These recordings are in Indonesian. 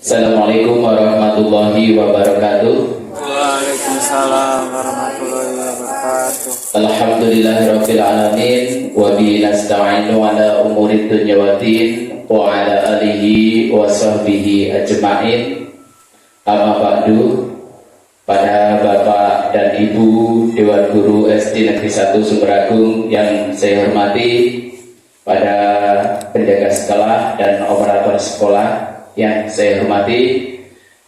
Assalamualaikum warahmatullahi wabarakatuh. Waalaikumsalam warahmatullahi wabarakatuh. Alhamdulillahirabbil alamin wa bihi nasta'inu ala umurid dunya waddin wa ala alihi wa sahbihi ajma'in. Amma ba'du. Pada Bapak dan Ibu Dewan Guru SD Negeri 1 Sumberagung yang saya hormati, pada penjaga sekolah dan operator sekolah yang saya hormati,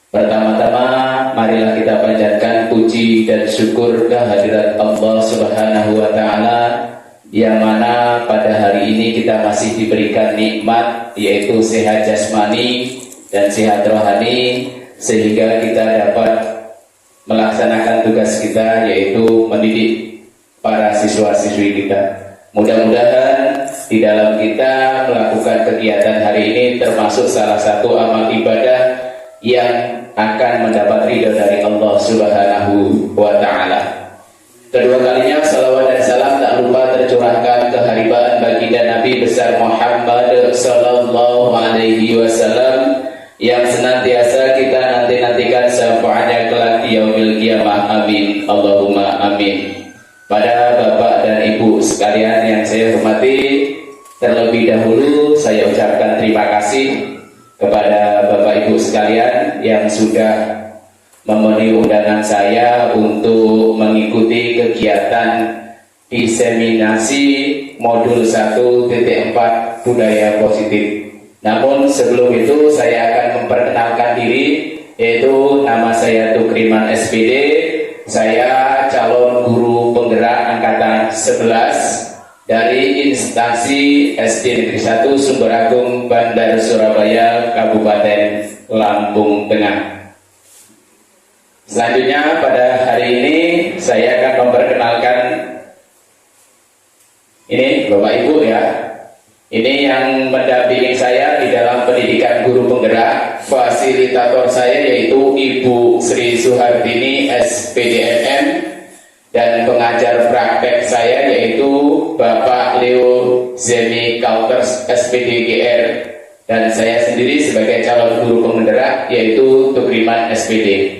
pertama-tama marilah kita panjatkan puji dan syukur kehadirat Allah Subhanahu wa Ta'ala, yang mana pada hari ini kita masih diberikan nikmat, yaitu sehat jasmani dan sehat rohani, sehingga kita dapat melaksanakan tugas kita, yaitu mendidik para siswa-siswi kita. Mudah-mudahan di dalam kita melakukan kegiatan hari ini termasuk salah satu amal ibadah yang akan mendapat ridho dari Allah Subhanahu wa Ta'ala. Kedua kalinya salawat dan salam tak lupa tercurahkan keharibaan baginda Nabi besar Muhammad sallallahu alaihi wasallam yang senantiasa kita nanti-nantikan syafaatnya kelak di yaumil qiyamah. Amin Allahumma amin. Pada Bapak dan Ibu sekalian yang saya hormati, terlebih dahulu saya ucapkan terima kasih kepada Bapak Ibu sekalian yang sudah memenuhi undangan saya untuk mengikuti kegiatan diseminasi modul 1.4 budaya positif. Namun sebelum itu saya akan memperkenalkan diri, yaitu nama saya Tukriman SPD. Saya calon guru penggerak angkatan 11 dari instansi SD Negeri 1 Sumberagung, Bandar Surabaya, Kabupaten Lampung Tengah. Selanjutnya pada hari ini saya akan memperkenalkan ini Bapak Ibu ya. Ini yang mendampingi saya di dalam pendidikan guru penggerak. Fasilitator saya yaitu Ibu Sri Suhardini SPDMM, dan pengajar praktek saya yaitu Bapak Leo Zemi Kauters SPDGR, dan saya sendiri sebagai calon guru penggerak yaitu Tukriman SPD.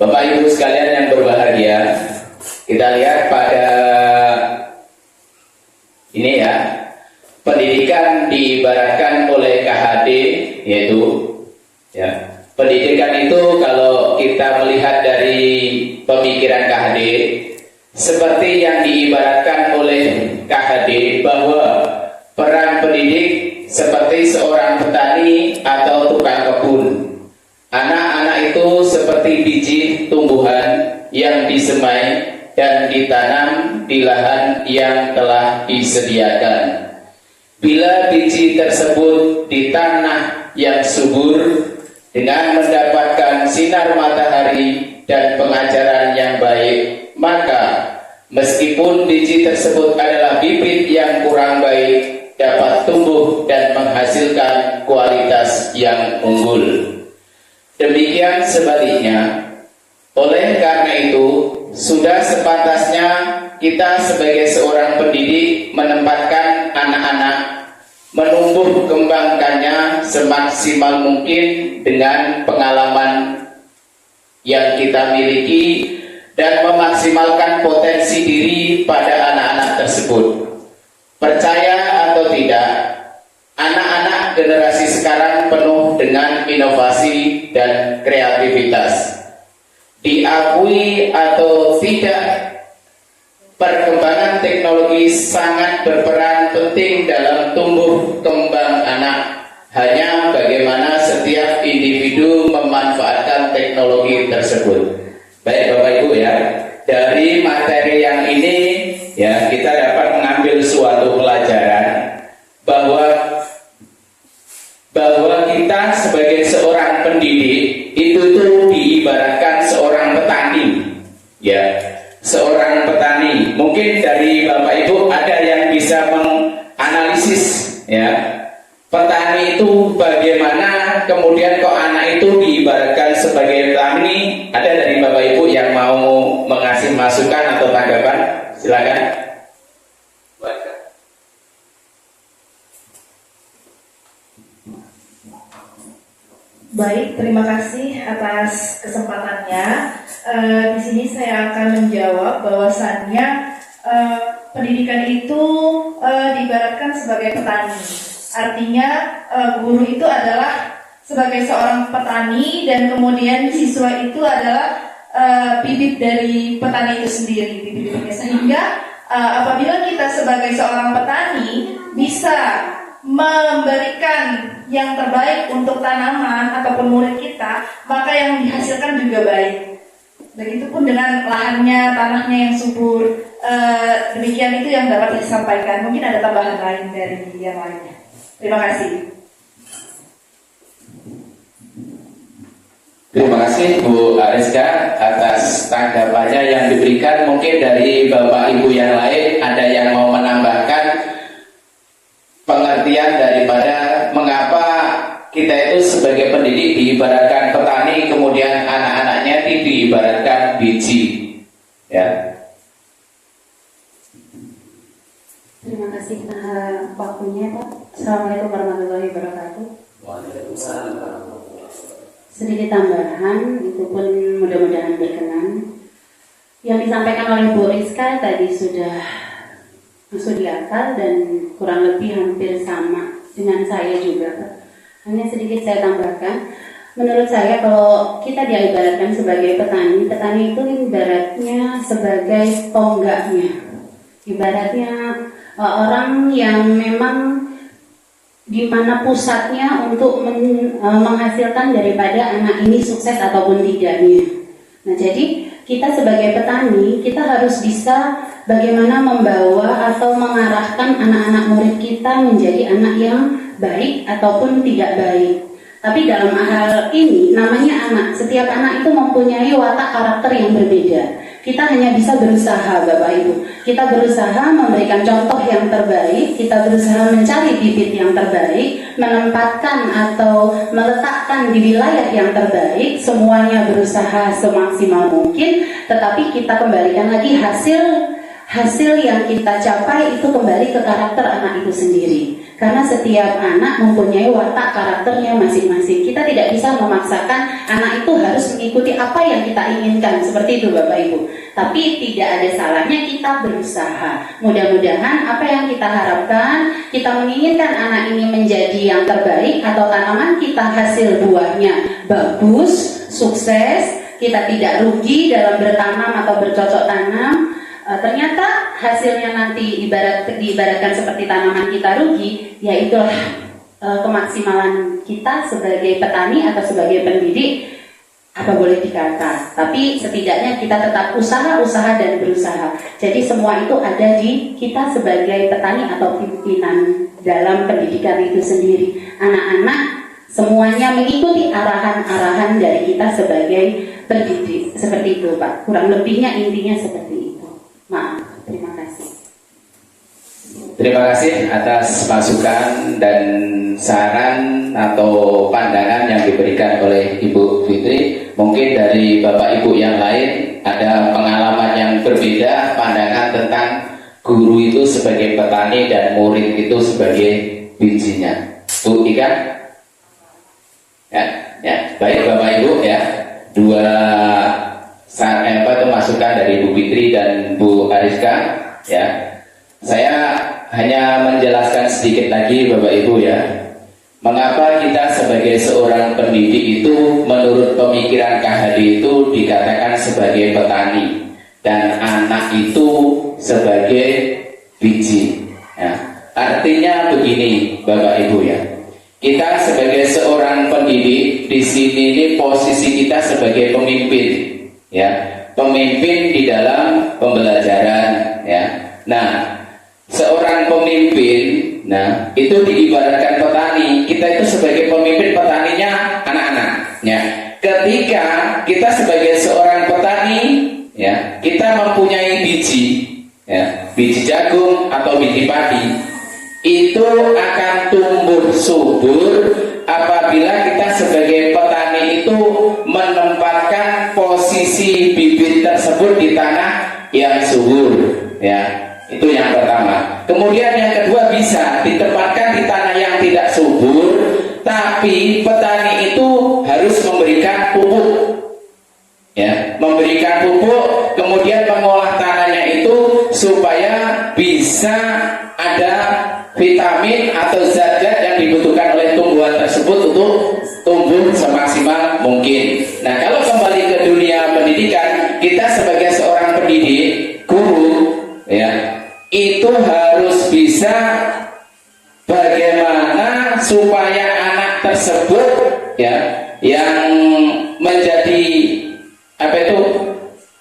Bapak Ibu sekalian yang berbahagia, kita lihat pada ini ya, pendidikan diibaratkan oleh KHD, yaitu ya, pendidikan itu kalau kita melihat dari pemikiran KHD, seperti yang diibaratkan oleh KHD bahwa peran pendidik seperti seorang petani atau tukang kebun. Anak-anak itu seperti biji tumbuhan yang disemai dan ditanam di lahan yang telah disediakan. Bila biji tersebut di tanah yang subur dengan mendapatkan sinar matahari dan pengajaran yang baik, maka meskipun biji tersebut adalah bibit yang kurang baik, dapat tumbuh dan menghasilkan kualitas yang unggul. Demikian sebaliknya. Oleh karena itu, sudah sepantasnya kita sebagai seorang pendidik menempatkan anak-anak, menumbuh kembangkannya semaksimal mungkin dengan pengalaman yang kita miliki dan memaksimalkan potensi diri pada anak-anak tersebut. Percaya atau tidak, anak-anak generasi sekarang penuh dengan inovasi dan kreativitas. Diakui atau tidak, perkembangan teknologi sangat berperan penting dalam tumbuh kembang anak. Hanya bagaimana setiap individu memanfaatkan teknologi tersebut. Baik Bapak Ibu ya, dari materi yang ini ya, kita dapat mengambil suatu pelajaran bahwa kita sebagai seorang pendidik itu tuh diibaratkan seorang petani ya, seorang petani. Mungkin dari Bapak Ibu ada yang bisa menganalisis ya, petani itu bagaimana, kemudian kok anak itu diibaratkan sebagai petani. Ada dari Bapak Ibu yang mau mengasih masukan atau tanggapan? Silakan. Baik, terima kasih atas kesempatannya. Di sini saya akan menjawab bahwasannya pendidikan itu diibaratkan sebagai petani. Artinya guru itu adalah sebagai seorang petani dan kemudian siswa itu adalah bibit dari petani itu sendiri, bibit-bibitnya. Sehingga apabila kita sebagai seorang petani bisa memberikan yang terbaik untuk tanaman ataupun murid kita, maka yang dihasilkan juga baik. Begitupun dengan lahannya, tanahnya yang subur. Demikian itu yang dapat disampaikan. Mungkin ada tambahan lain dari yang lainnya. Terima kasih. Terima kasih Bu Ariska atas tanggapannya yang diberikan. Mungkin dari Bapak Ibu yang lain ada yang mau menambahkan pengertian daripada mengapa kita itu sebagai pendidik diibaratkan petani, kemudian anak-anaknya itu diibaratkan biji. Ya. Terima kasih waktunya, Pak. Assalamualaikum warahmatullahi wabarakatuh. Waalaikumsalam. Sedikit tambahan, itu pun mudah-mudahan berkenan. Yang disampaikan oleh Bu Rizka tadi sudah masuk di akal dan kurang lebih hampir sama dengan saya juga, Pak. Hanya sedikit saya tambahkan. Menurut saya kalau kita diibaratkan sebagai petani, petani itu ibaratnya sebagai tonggaknya. Ibaratnya orang yang memang di mana pusatnya untuk menghasilkan daripada anak ini sukses ataupun tidaknya. Nah, jadi kita sebagai petani, kita harus bisa bagaimana membawa atau mengarahkan anak-anak murid kita menjadi anak yang baik ataupun tidak baik. Tapi dalam hal ini, namanya anak, setiap anak itu mempunyai watak karakter yang berbeda. Kita hanya bisa berusaha, Bapak Ibu. Kita berusaha memberikan contoh yang terbaik, kita berusaha mencari bibit yang terbaik, menempatkan atau meletakkan di wilayah yang terbaik, semuanya berusaha semaksimal mungkin, tetapi kita kembalikan lagi hasil yang kita capai itu kembali ke karakter anak itu sendiri. Karena setiap anak mempunyai watak karakternya masing-masing. Kita tidak bisa memaksakan anak itu harus mengikuti apa yang kita inginkan. Seperti itu Bapak Ibu. Tapi tidak ada salahnya kita berusaha. Mudah-mudahan apa yang kita harapkan, kita menginginkan anak ini menjadi yang terbaik, atau tanaman kita hasil buahnya bagus, sukses, kita tidak rugi dalam bertanam atau bercocok tanam. Ternyata hasilnya nanti diibaratkan seperti tanaman kita rugi, ya itulah kemaksimalan kita sebagai petani atau sebagai pendidik, apa boleh dikata. Tapi setidaknya kita tetap usaha dan berusaha. Jadi semua itu ada di kita sebagai petani atau pimpinan dalam pendidikan itu sendiri. Anak-anak semuanya mengikuti arahan-arahan dari kita sebagai pendidik. Seperti itu Pak, kurang lebihnya intinya seperti itu. Maaf, terima kasih. Terima kasih atas masukan dan saran atau pandangan yang diberikan oleh Ibu Fitri. Mungkin dari Bapak Ibu yang lain ada pengalaman yang berbeda, pandangan tentang guru itu sebagai petani dan murid itu sebagai bijinya. Bu Ika? Ya, baik Bapak Ibu ya. Dua masukan dari Bu Fitri dan Bu Ariska ya. Saya hanya menjelaskan sedikit lagi Bapak Ibu ya. Mengapa kita sebagai seorang pendidik itu menurut pemikiran Kahadi itu dikatakan sebagai petani dan anak itu sebagai biji ya. Artinya begini Bapak Ibu ya. Kita sebagai seorang pendidik di sini ini posisi kita sebagai pemimpin ya. Pemimpin di dalam pembelajaran ya. Nah, seorang pemimpin itu diibaratkan petani. Kita itu sebagai pemimpin, petaninya anak-anaknya. Ketika kita sebagai seorang petani ya, kita mempunyai biji ya, biji jagung atau biji padi, itu akan tumbuh subur apabila kita sebagai petani itu menempatkan posisi bibit tersebut di tanah yang subur ya. Itu yang pertama. Kemudian yang kedua, bisa ditempatkan di tanah yang tidak subur tapi Tapi petani itu harus memberikan pupuk, ya, memberikan pupuk, kemudian mengolah tanahnya itu supaya bisa ada vitamin atau zat-zat yang dibutuhkan oleh tumbuhan tersebut untuk tumbuh semaksimal mungkin. Nah, kalau kembali ke dunia pendidikan, kita sebagai seorang pendidik, guru, ya, itu harus bisa bagaimana supaya anak tersebut, ya, yang menjadi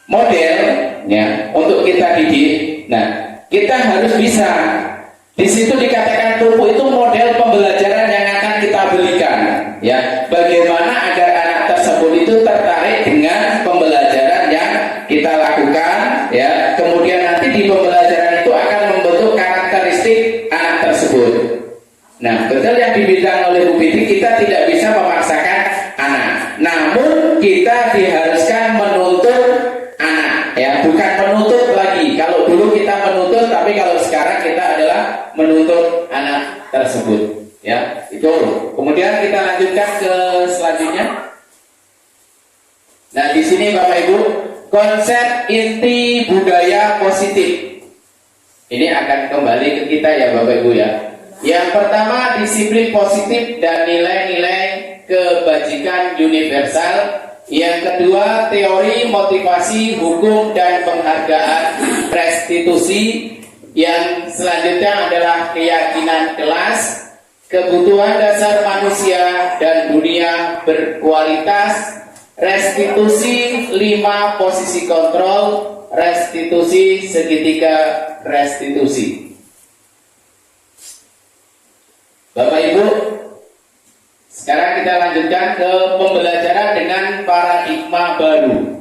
model, ya, untuk kita didik. Nah, kita harus bisa. Di situ dikatakan pupuk itu model pembelajaran yang akan kita berikan, ya. Bagaimana agar anak tersebut itu tertarik dengan pembelajaran yang kita lakukan, ya. Kemudian nanti di pembelajaran itu akan membentuk karakteristik anak tersebut. Nah, betul yang dibilang oleh Bu Fitri, kita tidak bisa memaksakan anak. Namun kita diharuskan menuntut anak, ya, bukan menuntut lagi. Kalau dulu kita menuntut, tapi kalau sekarang kita adalah menuntut anak tersebut, ya. Itu. Kemudian kita lanjutkan ke selanjutnya. Nah, di sini Bapak Ibu, konsep inti budaya positif. Ini akan kembali ke kita, ya Bapak Ibu, ya. Yang pertama, disiplin positif dan nilai-nilai kebajikan universal. Yang kedua, teori motivasi, hukum, dan penghargaan restitusi. Yang selanjutnya adalah keyakinan kelas, kebutuhan dasar manusia dan dunia berkualitas, restitusi 5 posisi kontrol, restitusi segitiga restitusi. Bapak Ibu, sekarang kita lanjutkan ke pembelajaran dengan paradigma baru.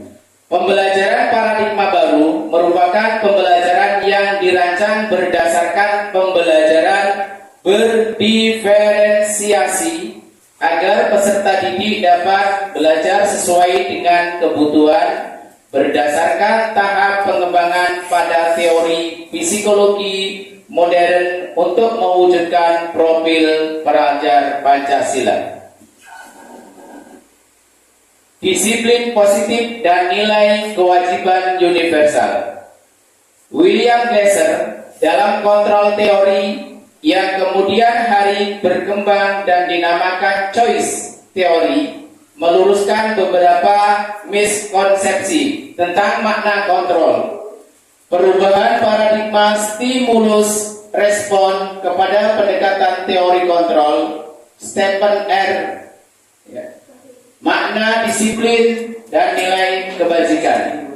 Pembelajaran paradigma baru merupakan pembelajaran yang dirancang berdasarkan pembelajaran berdiferensiasi agar peserta didik dapat belajar sesuai dengan kebutuhan berdasarkan tahap pengembangan pada teori psikologi modern untuk mewujudkan profil pelajar Pancasila. Disiplin positif dan nilai kewajiban universal. William Glasser dalam kontrol teori yang kemudian hari berkembang dan dinamakan choice teori meluruskan beberapa miskonsepsi tentang makna kontrol. Perubahan paradigma stimulus respon kepada pendekatan teori kontrol Stephen R. Makna disiplin dan nilai kebajikan.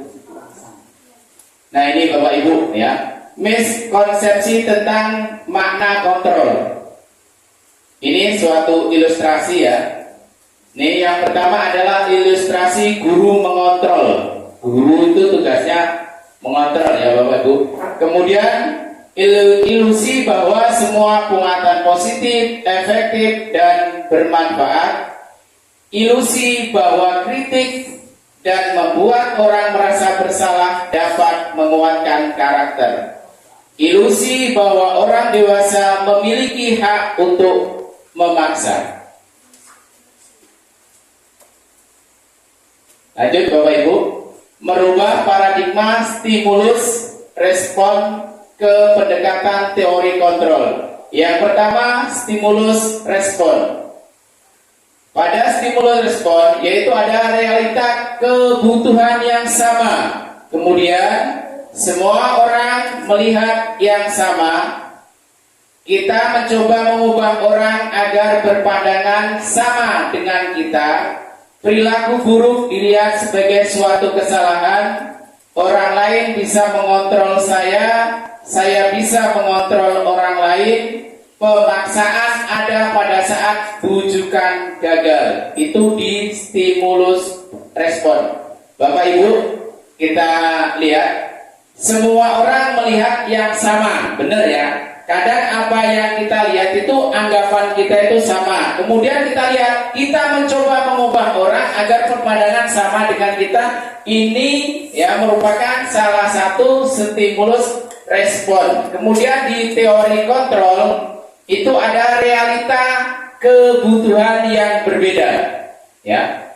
Nah, ini Bapak Ibu, ya, miskonsepsi tentang makna kontrol. Ini suatu ilustrasi, ya. Ini yang pertama adalah ilustrasi guru mengontrol. Guru itu tugasnya mengontrol, ya Bapak Ibu. Kemudian ilusi bahwa semua penguatan positif, efektif, dan bermanfaat. Ilusi bahwa kritik dan membuat orang merasa bersalah dapat menguatkan karakter. Ilusi bahwa orang dewasa memiliki hak untuk memaksa. Lanjut Bapak Ibu, merubah paradigma stimulus respon ke pendekatan teori kontrol. Yang pertama, stimulus respon. Pada stimulus respon, yaitu ada realita kebutuhan yang sama. Kemudian, semua orang melihat yang sama. Kita mencoba mengubah orang agar berpandangan sama dengan kita. Perilaku buruk dilihat sebagai suatu kesalahan. Orang lain bisa mengontrol saya bisa mengontrol orang lain. Pemaksaan ada pada saat bujukan gagal. Itu di stimulus respon. Bapak Ibu, kita lihat semua orang melihat yang sama, benar ya? Kadang apa yang kita lihat itu anggapan kita itu sama. Kemudian kita lihat, kita mencoba mengubah orang agar perpandangan sama dengan kita. Ini ya merupakan salah satu stimulus respon. Kemudian di teori kontrol itu ada realita kebutuhan yang berbeda, ya.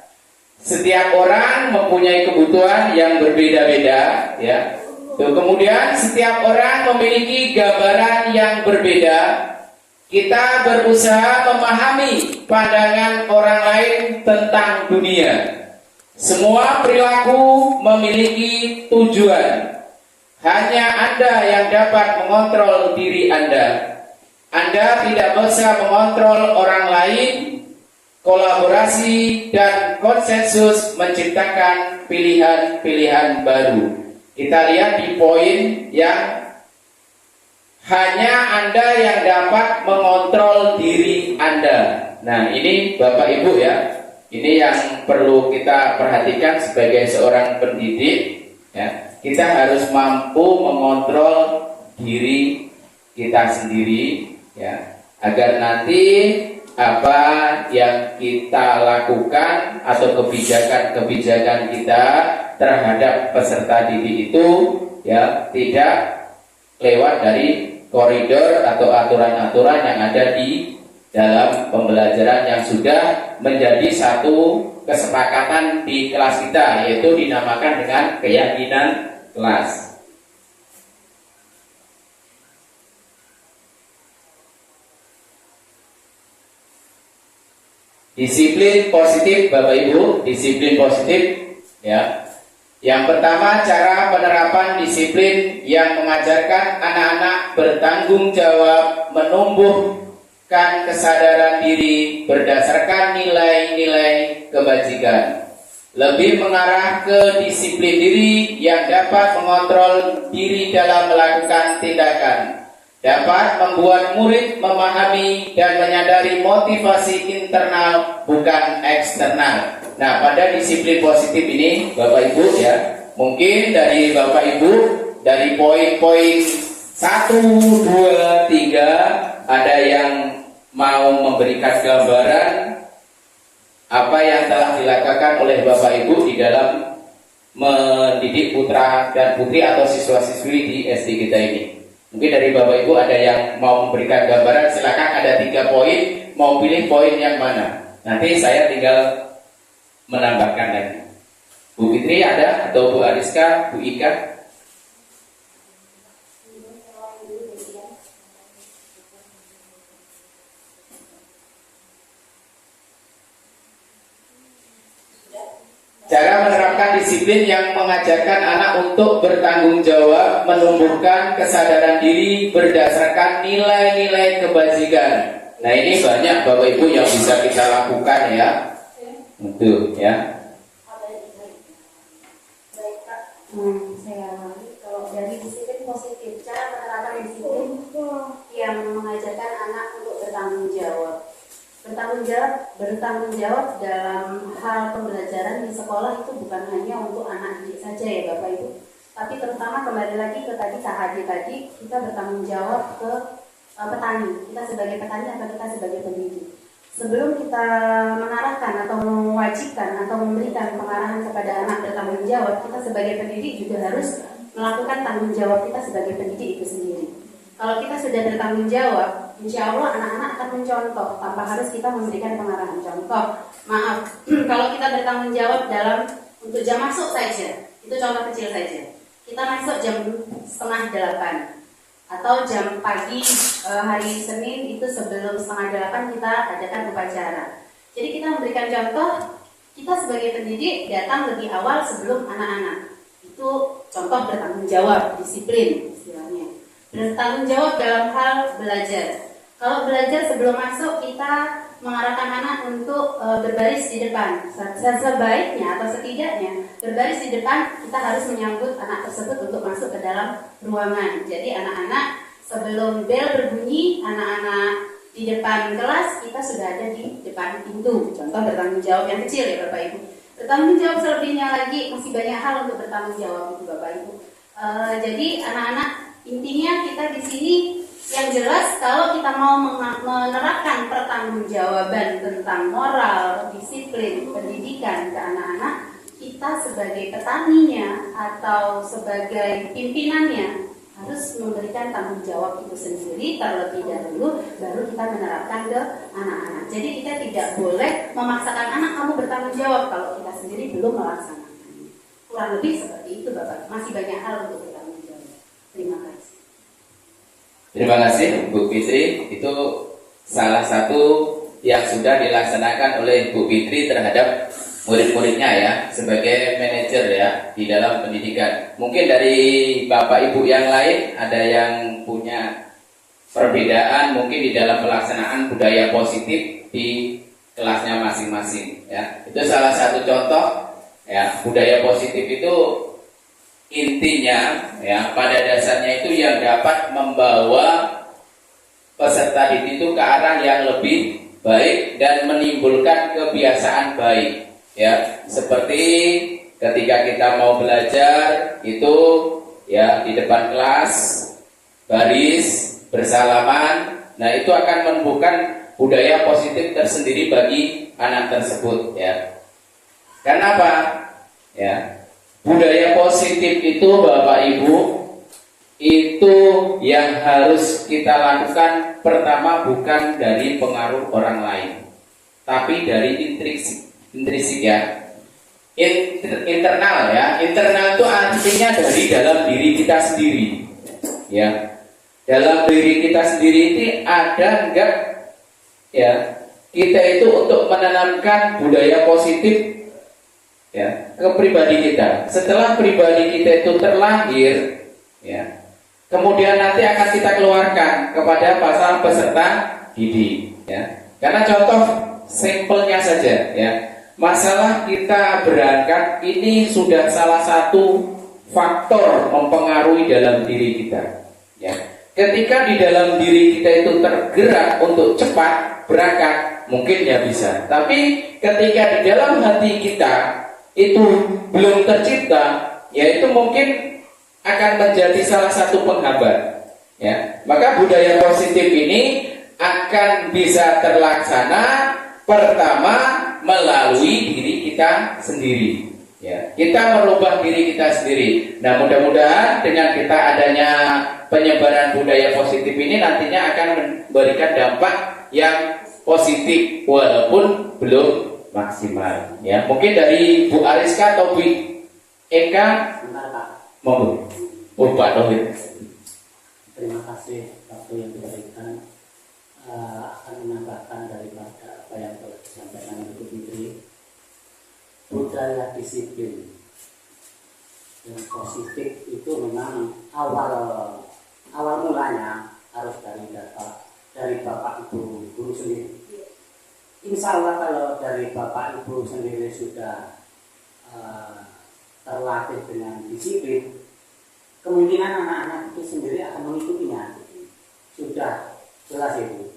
Setiap orang mempunyai kebutuhan yang berbeda-beda, ya. Kemudian setiap orang memiliki gambaran yang berbeda. Kita berusaha memahami pandangan orang lain tentang dunia. Semua perilaku memiliki tujuan. Hanya Anda yang dapat mengontrol diri Anda. Anda tidak bisa mengontrol orang lain. Kolaborasi dan konsensus menciptakan pilihan-pilihan baru. Kita lihat di poin yang hanya Anda yang dapat mengontrol diri Anda. Nah, ini Bapak Ibu ya. Ini yang perlu kita perhatikan sebagai seorang pendidik ya. Kita harus mampu mengontrol diri kita sendiri ya, agar nanti apa yang kita lakukan atau kebijakan-kebijakan kita terhadap peserta didik itu ya tidak lewat dari koridor atau aturan-aturan yang ada di dalam pembelajaran yang sudah menjadi satu kesepakatan di kelas kita, yaitu dinamakan dengan keyakinan kelas. Disiplin positif Bapak Ibu, disiplin positif ya. Yang pertama, cara penerapan disiplin yang mengajarkan anak-anak bertanggung jawab, menumbuhkan kesadaran diri berdasarkan nilai-nilai kebajikan. Lebih mengarah ke disiplin diri yang dapat mengontrol diri dalam melakukan tindakan. Dapat membuat murid memahami dan menyadari motivasi internal bukan eksternal. Nah, pada disiplin positif ini Bapak Ibu ya, mungkin dari Bapak Ibu dari poin-poin 1, 2, 3 ada yang mau memberikan gambaran apa yang telah dilakukan oleh Bapak Ibu di dalam mendidik putra dan putri atau siswa-siswi di SD kita ini. Mungkin dari Bapak Ibu ada yang mau memberikan gambaran, silakan, ada 3 poin, mau pilih poin yang mana. Nanti saya tinggal menambahkan lagi. Bu Fitri ada, atau Bu Ariska, Bu Ika? Cara menerapkan disiplin yang mengajarkan anak untuk bertanggung jawab, menumbuhkan kesadaran diri berdasarkan nilai-nilai kebajikan. Nah, ini banyak Bapak Ibu yang bisa kita lakukan ya. Untuk ya. Saya kalau dari disiplin positif, cara penerapan disiplin yang mengajarkan anak untuk bertanggung jawab. Bertanggung jawab dalam hal pembelajaran di sekolah itu bukan hanya untuk anak didik saja ya Bapak Ibu, tapi terutama kembali lagi ke tadi KHD tadi, kita bertanggung jawab ke petani, kita sebagai petani atau kita sebagai pendidik. Sebelum kita mengarahkan atau mewajibkan atau memberikan pengarahan kepada anak bertanggung jawab, kita sebagai pendidik juga harus melakukan tanggung jawab kita sebagai pendidik itu sendiri. Kalau kita sudah bertanggung jawab, insya Allah anak-anak akan mencontoh tanpa harus kita memberikan pengarahan. Contoh, kalau kita bertanggung jawab dalam untuk jam masuk saja, itu contoh kecil saja. Kita masuk jam 7:30 atau jam pagi hari Senin itu sebelum 7:30 kita adakan upacara. Jadi kita memberikan contoh, kita sebagai pendidik datang lebih awal sebelum anak-anak. Itu contoh bertanggung jawab, disiplin istilahnya. Bertanggung jawab dalam hal belajar. Kalau belajar sebelum masuk kita mengarahkan anak untuk berbaris di depan. Sebaiknya atau setidaknya berbaris di depan, kita harus menyambut anak tersebut untuk masuk ke dalam ruangan. Jadi anak-anak sebelum bel berbunyi, anak-anak di depan kelas, kita sudah ada di depan pintu. Contoh bertanggung jawab yang kecil ya Bapak Ibu. Bertanggung jawab selebihnya lagi, masih banyak hal untuk bertanggung jawab itu Bapak Ibu. Jadi anak-anak, intinya kita di sini yang jelas kalau kita mau menerapkan pertanggungjawaban tentang moral, disiplin, pendidikan ke anak-anak, kita sebagai petaninya atau sebagai pimpinannya harus memberikan tanggung jawab itu sendiri terlebih dahulu, baru kita menerapkan ke anak-anak. Jadi kita tidak boleh memaksakan anak kamu bertanggung jawab kalau kita sendiri belum melaksanakannya. Kurang lebih seperti itu Bapak. Masih banyak hal untuk bertanggung jawab. Terima kasih. Terima kasih Bu Fitri. Itu salah satu yang sudah dilaksanakan oleh Bu Fitri terhadap murid-muridnya ya, sebagai manajer ya di dalam pendidikan. Mungkin dari Bapak Ibu yang lain ada yang punya perbedaan mungkin di dalam pelaksanaan budaya positif di kelasnya masing-masing ya. Itu salah satu contoh ya, budaya positif itu intinya ya pada dasarnya itu yang dapat membawa peserta didik itu ke arah yang lebih baik dan menimbulkan kebiasaan baik. Ya, seperti ketika kita mau belajar itu ya di depan kelas baris bersalaman, nah itu akan menumbuhkan budaya positif tersendiri bagi anak tersebut ya. Karena apa? Ya, budaya positif itu Bapak Ibu itu yang harus kita lakukan pertama bukan dari pengaruh orang lain, tapi dari intrinsik ya, internal ya. Internal itu artinya dari dalam diri kita sendiri ya. Dalam diri kita sendiri ini ada enggak ya kita itu untuk menanamkan budaya positif ya ke pribadi kita. Setelah pribadi kita itu terlahir ya, kemudian nanti akan kita keluarkan kepada pasal peserta didik ya. Karena contoh simpelnya saja ya, masalah kita berangkat ini sudah salah satu faktor mempengaruhi dalam diri kita ya. Ketika di dalam diri kita itu tergerak untuk cepat berangkat, mungkin ya bisa. Tapi ketika di dalam hati kita itu belum tercipta, ya itu mungkin akan menjadi salah satu penghambat ya. Maka budaya positif ini akan bisa terlaksana pertama melalui diri kita sendiri ya. Kita merubah diri kita sendiri. Nah, mudah-mudahan dengan kita adanya penyebaran budaya positif ini nantinya akan memberikan dampak yang positif walaupun belum maksimal ya. Mungkin dari Bu Ariska atau Bu Eka, monggo. Bu Pak Tauhid. Terima kasih waktu yang diberikan. Akan menambahkan daripada apa yang telah disampaikan Ibu Fitri. Budaya disiplin yang positif itu memang awal mulanya harus dari Bapak Ibu guru sendiri. Insya Allah kalau dari Bapak Ibu sendiri sudah terlatih dengan disiplin, kemungkinan anak-anak itu sendiri akan mengikutinya. Sudah jelas itu.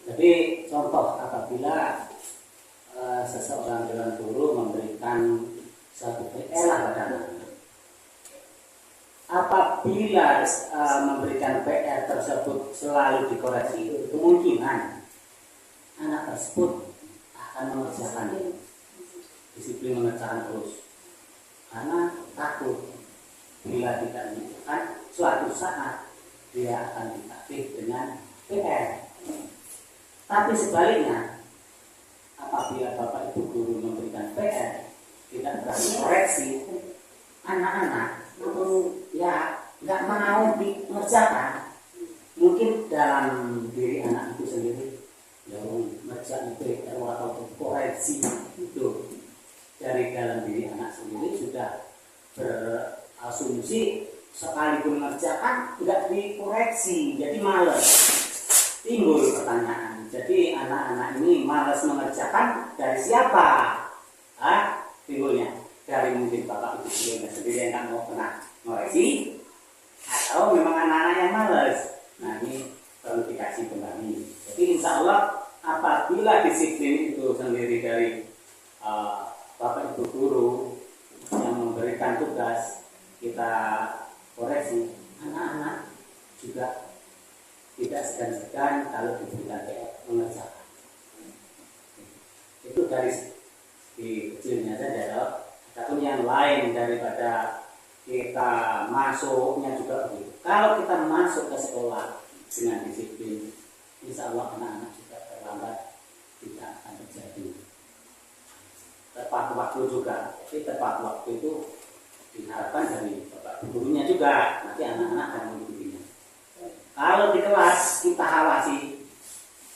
Jadi contoh apabila seseorang dewan guru memberikan satu PR pada anak, apabila memberikan PR tersebut selalu dikoreksi, kemungkinan anak tersebut akan mengerjakan disiplin, mengerjakan terus karena takut bila tidak mengerjakan suatu saat dia akan ditagih dengan PR. Tapi sebaliknya, apabila Bapak Ibu guru memberikan PR tidak berani koreksi, anak-anak itu ya nggak mau dikerjakan. Mungkin dalam diri anak itu sendiri yang mengerjakan PR atau koreksi itu dari dalam diri anak sendiri sudah berasumsi sekalipun mengerjakan nggak dikoreksi, jadi malas. Timbul pertanyaan, jadi anak-anak ini malas mengerjakan dari siapa? Timbulnya dari mungkin Bapak Ibu sendiri yang nggak mau pernah koreksi, atau memang anak-anak yang malas. Nah, ini perlu dikaji kembali. Jadi insya Allah apabila disiplin itu sendiri dari Bapak Ibu guru yang memberikan tugas kita koreksi, anak-anak juga tidak segan-segan kalau diberikan PR mengerjakan. Itu dari segi kecilnya saja. Adapun yang lain daripada kita masuknya juga begitu. Kalau kita masuk ke sekolah dengan disiplin, insya Allah anak-anak juga terlambat tidak akan terjadi. Tepat waktu juga, jadi tepat waktu itu diharapkan dari bapak gurunya juga, nanti anak-anak akan mengikutinya. Kalau di kelas kita awasi,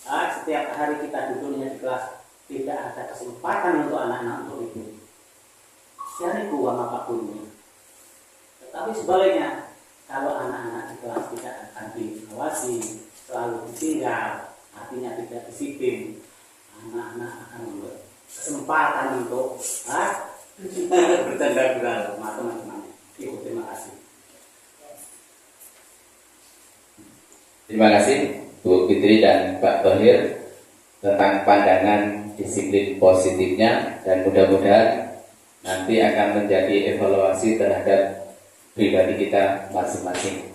setiap hari kita duduknya di kelas, tidak ada kesempatan untuk anak-anak untuk itu. Cari uang apa gurunya. Tetapi sebaliknya, kalau anak-anak di kelas tidak akan diawasi, selalu ditinggal, artinya tidak disiplin, anak-anak akan membuat kesempatan untuk bercanda gurau, teman-teman. Ibu, terima kasih. Terima kasih Bu Fitri dan Pak Bahir tentang pandangan disiplin positifnya, dan mudah-mudahan nanti akan menjadi evaluasi terhadap pribadi kita masing-masing.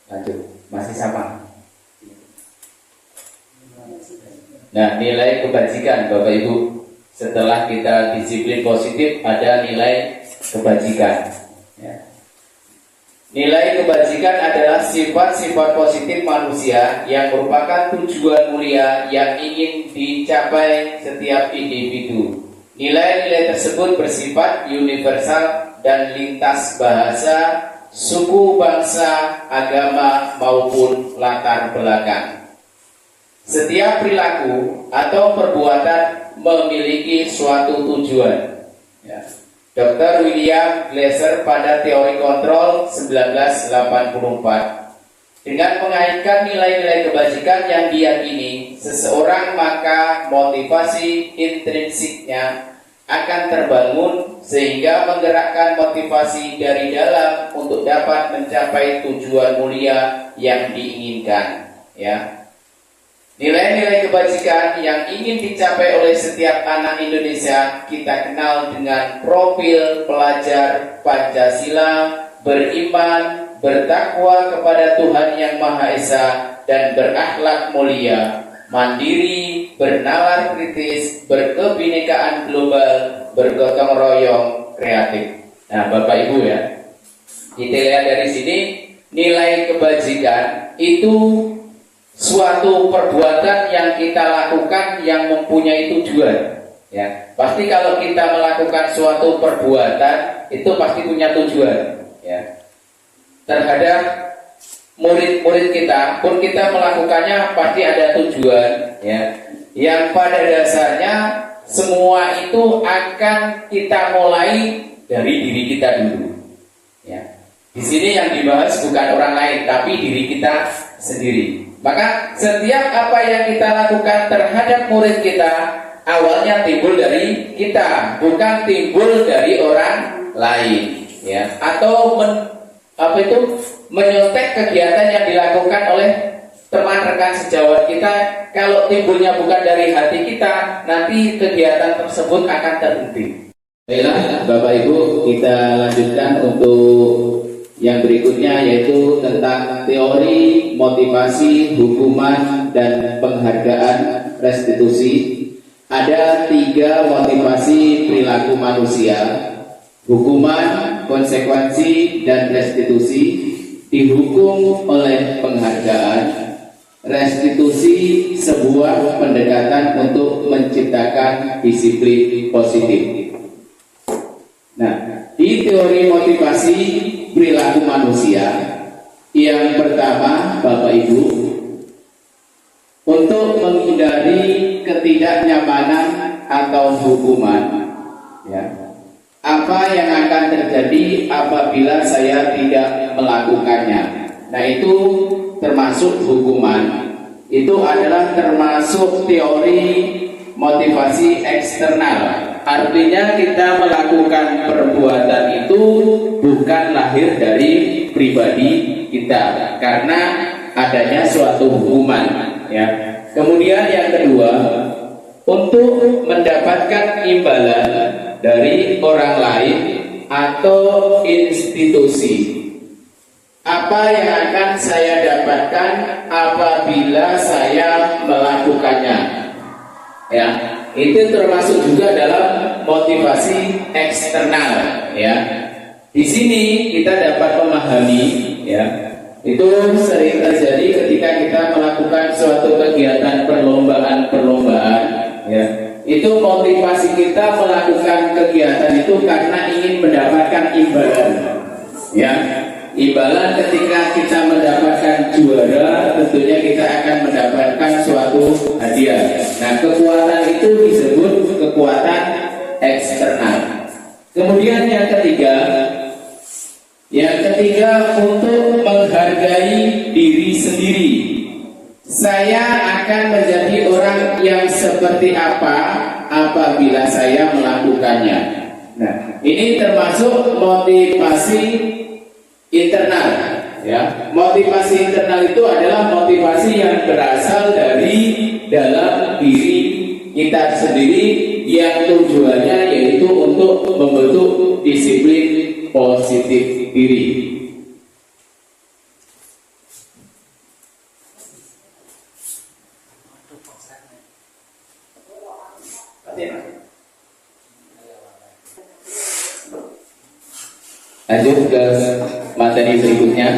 Lanjut, masih sama. Nah, nilai kebajikan Bapak Ibu, setelah kita disiplin positif, ada nilai kebajikan. Ya. Nilai kebajikan adalah sifat-sifat positif manusia yang merupakan tujuan mulia yang ingin dicapai setiap individu. Nilai-nilai tersebut bersifat universal dan lintas bahasa, suku, bangsa, agama, maupun latar belakang. Setiap perilaku atau perbuatan memiliki suatu tujuan. Ya. Dr. William Glasser pada teori kontrol 1984 dengan mengaitkan nilai-nilai kebajikan yang diyakini seseorang, maka motivasi intrinsiknya akan terbangun sehingga menggerakkan motivasi dari dalam untuk dapat mencapai tujuan mulia yang diinginkan. Ya. Nilai-nilai kebajikan yang ingin dicapai oleh setiap anak Indonesia kita kenal dengan profil pelajar Pancasila, beriman, bertakwa kepada Tuhan Yang Maha Esa, dan berakhlak mulia, mandiri, bernalar kritis, berkebinekaan global, bergotong royong, kreatif. Nah, Bapak Ibu ya, kita lihat dari sini, nilai kebajikan itu suatu perbuatan yang kita lakukan yang mempunyai tujuan. Ya, pasti kalau kita melakukan suatu perbuatan itu pasti punya tujuan. Ya, terhadap murid-murid kita pun kita melakukannya pasti ada tujuan. Ya, yang pada dasarnya semua itu akan kita mulai dari diri kita dulu. Ya, di sini yang dibahas bukan orang lain tapi diri kita sendiri. Maka setiap apa yang kita lakukan terhadap murid kita awalnya timbul dari kita, bukan timbul dari orang lain, ya. Atau menyontek kegiatan yang dilakukan oleh teman rekan sejawat kita, kalau timbulnya bukan dari hati kita, nanti kegiatan tersebut akan terhenti. Baiklah, Bapak Ibu, kita lanjutkan untuk yang berikutnya, yaitu tentang teori motivasi, hukuman, dan penghargaan restitusi. Ada 3 motivasi perilaku manusia: hukuman, konsekuensi, dan restitusi. Dihukum oleh penghargaan, restitusi sebuah pendekatan untuk menciptakan disiplin positif. Nah, di teori motivasi perilaku manusia, yang pertama, Bapak Ibu, untuk menghindari ketidaknyamanan atau hukuman, ya, apa yang akan terjadi apabila saya tidak melakukannya? Nah, itu termasuk hukuman. Itu adalah termasuk teori motivasi eksternal. Artinya kita melakukan perbuatan itu bukan lahir dari pribadi kita, karena adanya suatu hukuman. Ya. Kemudian yang kedua, untuk mendapatkan imbalan dari orang lain atau institusi. Apa yang akan saya dapatkan apabila saya melakukannya? Ya, itu termasuk juga dalam motivasi eksternal. Ya, di sini kita dapat memahami, ya, itu sering terjadi ketika kita melakukan suatu kegiatan perlombaan, ya. Itu motivasi kita melakukan kegiatan itu karena ingin mendapatkan imbalan, ya. Imbalan ketika kita mendapatkan juara, tentunya kita akan mendapatkan suatu hadiah. Nah, kekuatan itu disebut kekuatan eksternal. Kemudian yang ketiga untuk menghargai diri sendiri. Saya akan menjadi orang yang seperti apa apabila saya melakukannya. Nah, ini termasuk motivasi internal, ya. Motivasi internal itu adalah motivasi yang berasal dari dalam diri kita sendiri, yang tujuannya yaitu untuk membentuk disiplin positif diri. Lanjut ke materi berikutnya.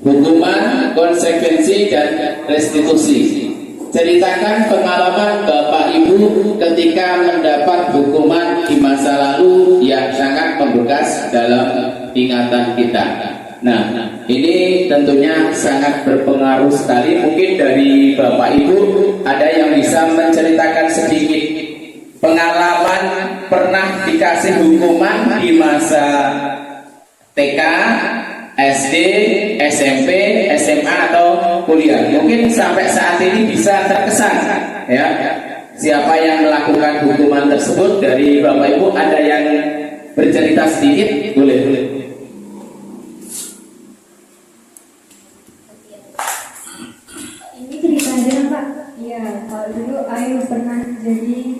Hukuman, konsekuensi, dan restitusi. Ceritakan pengalaman Bapak Ibu ketika mendapat hukuman di masa lalu yang sangat membekas dalam ingatan kita. Nah, ini tentunya sangat berpengaruh sekali. Mungkin dari Bapak Ibu ada yang bisa menceritakan sedikit pengalaman pernah dikasih hukuman di masa TK, SD, SMP, SMA atau kuliah. Mungkin sampai saat ini bisa terkesan, ya. Siapa yang melakukan hukuman tersebut dari Bapak Ibu, ada yang bercerita sedikit? Boleh. Ini ceritanya Pak. Ya, kalau dulu Ayu pernah jadi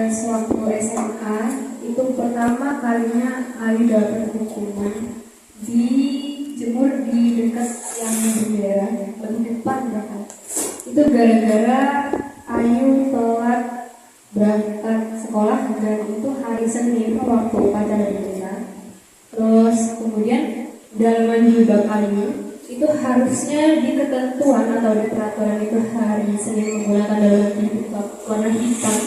sewaktu SMA, itu pertama kalinya Ayu dapat hukuman dijemur di dekat yang bendera, lebih depan bahkan. Itu gara-gara Ayu telat berangkat sekolah, dan itu hari Senin waktu upacara bendera. Terus kemudian dalaman jilbab Ayu itu harusnya di ketentuan atau di peraturan itu hari Senin menggunakan dalaman jilbab warna hitam.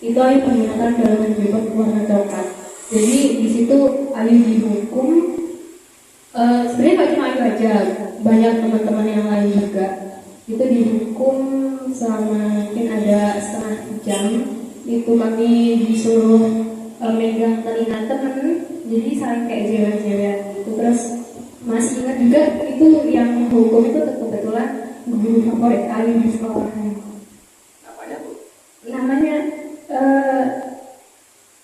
Itu Ayu menggunakan dalaman jilbab warna coklat. Jadi di situ Ayu dihukum. Sebenarnya nggak cuma Ayu aja, banyak teman-teman yang lain juga. Itu dihukum selama mungkin ada setengah jam. Itu kami disuruh megang telinga temen, jadi saling kayak jewer-jewer gitu. Terus masih ingat juga itu yang hukum itu kebetulan guru favorit Ayu di sekolah. Namanya Bu? Namanya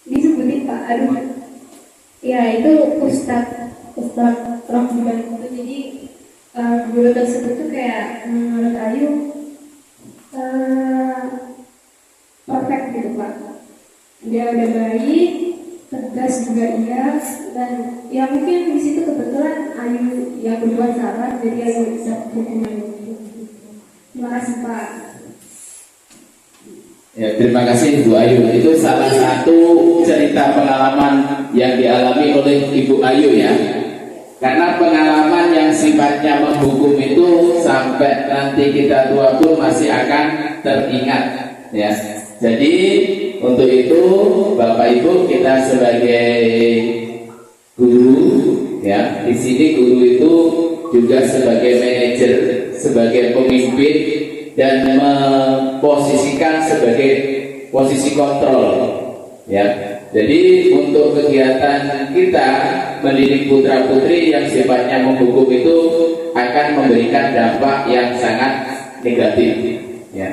disebutin Pak, aduh. Ya itu Ustadz Rohman itu. Jadi guru tersebut tuh kayak menurut Ayu perfect gitu Pak. Dia udah baik, tegas juga iya, dan ya mungkin di situ kebetulan Ayu yang berbuat salah, jadi Ayu bisa hukuman itu. Terima kasih Pak. Ya, terima kasih Bu Ayu. Itu salah satu cerita pengalaman yang dialami oleh Ibu Ayu, ya. Karena pengalaman yang sifatnya menghukum itu sampai nanti kita tua pun masih akan teringat, ya. Jadi untuk itu Bapak Ibu, kita sebagai guru, ya, di sini guru itu juga sebagai manajer, sebagai pemimpin, dan memposisikan sebagai posisi kontrol, ya. Jadi untuk kegiatan kita mendidik putra putri yang sifatnya menghukum itu akan memberikan dampak yang sangat negatif, ya.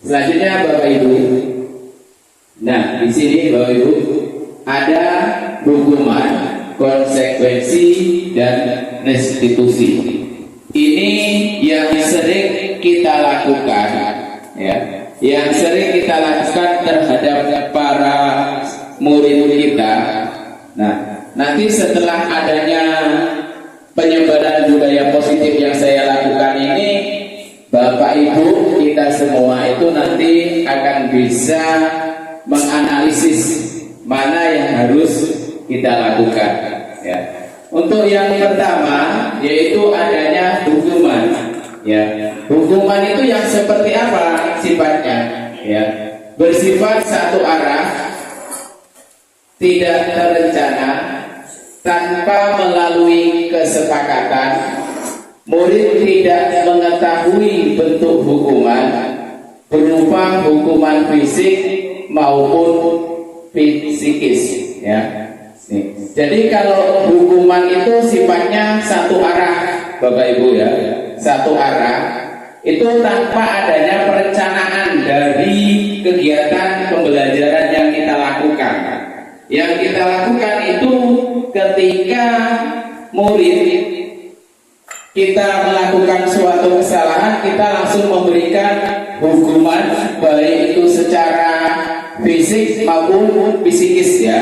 Selanjutnya Bapak Ibu, nah di sini Bapak Ibu ada hukuman konsekuensi, dan restitusi. Ini yang sering kita lakukan, ya, yang sering kita lakukan terhadap para murid kita. Nah, nanti setelah adanya penyebaran budaya positif yang saya lakukan ini, Bapak Ibu kita semua itu nanti akan bisa menganalisis mana yang harus kita lakukan, ya. Untuk yang pertama yaitu adanya hukuman, ya. Hukuman itu yang seperti apa sifatnya, ya? Bersifat satu arah, tidak terencana, tanpa melalui kesepakatan. Murid tidak mengetahui bentuk hukuman berupa hukuman fisik maupun psikis, ya. Jadi kalau hukuman itu sifatnya satu arah, Bapak Ibu, ya, satu arah, itu tanpa adanya perencanaan dari kegiatan pembelajaran yang kita lakukan. Yang kita lakukan itu ketika murid kita melakukan suatu kesalahan, kita langsung memberikan hukuman, baik itu secara fisik maupun psikis, ya.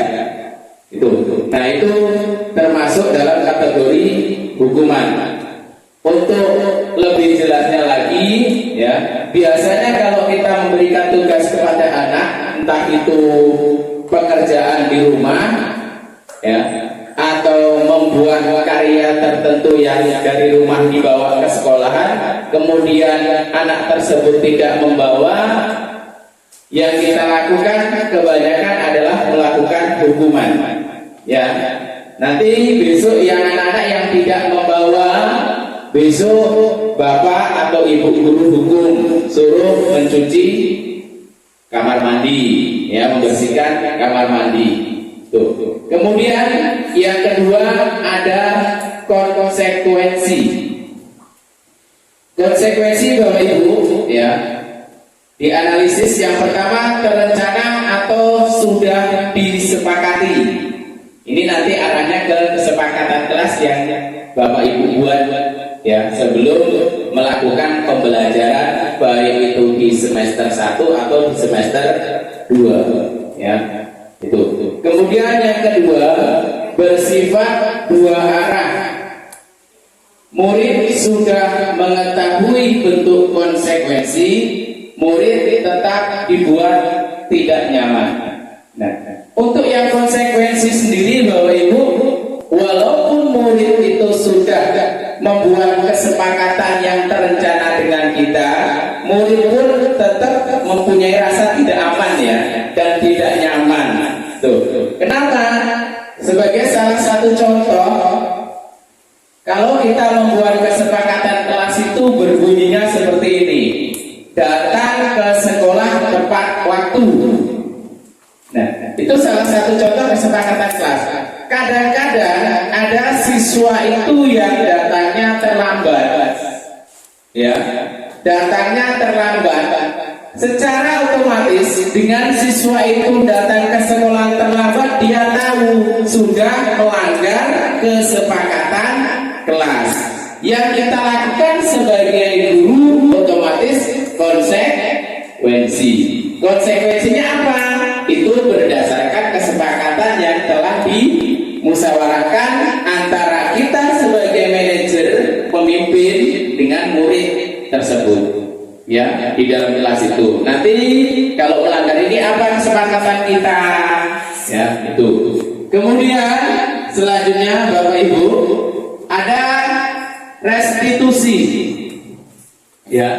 Nah, itu termasuk dalam kategori hukuman. Untuk lebih jelasnya lagi, ya, biasanya kalau kita memberikan tugas kepada anak, entah itu pekerjaan di rumah, ya, atau membuat karya tertentu yang dari rumah dibawa ke sekolahan, kemudian anak tersebut tidak membawa, yang kita lakukan kebanyakan adalah melakukan hukuman, ya. Nanti besok yang anak-anak yang tidak membawa, besok bapak atau ibu guru hukum, suruh mencuci kamar mandi, ya, membersihkan kamar mandi. Tuh. Kemudian yang kedua ada konsekuensi. Konsekuensi Bapak Ibu, ya, dianalisis yang pertama terencana atau sudah disepakati. Ini nanti arahnya ke kesepakatan kelas yang Bapak Ibu buat, ya, sebelum melakukan pembelajaran baik itu di semester 1 atau di semester 2, ya. Itu. Kemudian yang kedua bersifat dua arah. Murid sudah mengetahui bentuk konsekuensi, murid tetap dibuat tidak nyaman. Nah, untuk yang konsekuensi sendiri Bapak Ibu, walaupun murid itu sudah membuat kesepakatan yang terencana dengan kita, murid pun tetap mempunyai rasa tidak aman, ya, dan tidak nyaman. Tuh. Kenapa? Sebagai salah satu contoh, kalau kita membuat kesepakatan kelas itu berbunyinya seperti ini: datang ke sekolah tepat waktu. Nah, itu salah satu contoh kesepakatan kelas. Kadang-kadang ada siswa itu yang datangnya terlambat, ya, datangnya terlambat. Secara otomatis dengan siswa itu datang ke sekolah terlambat, dia tahu sudah melanggar kesepakatan kelas. Yang kita lakukan sebagai guru otomatis konsekuensi. Konsekuensinya apa? Itu berdasarkan kesepakatan yang telah dimusyawarahkan antara kita sebagai manajer pemimpin dengan murid tersebut, ya, di dalam kelas itu. Nanti kalau melanggar ini apa kesepakatan kita, ya, itu. Kemudian selanjutnya Bapak Ibu ada restitusi, ya,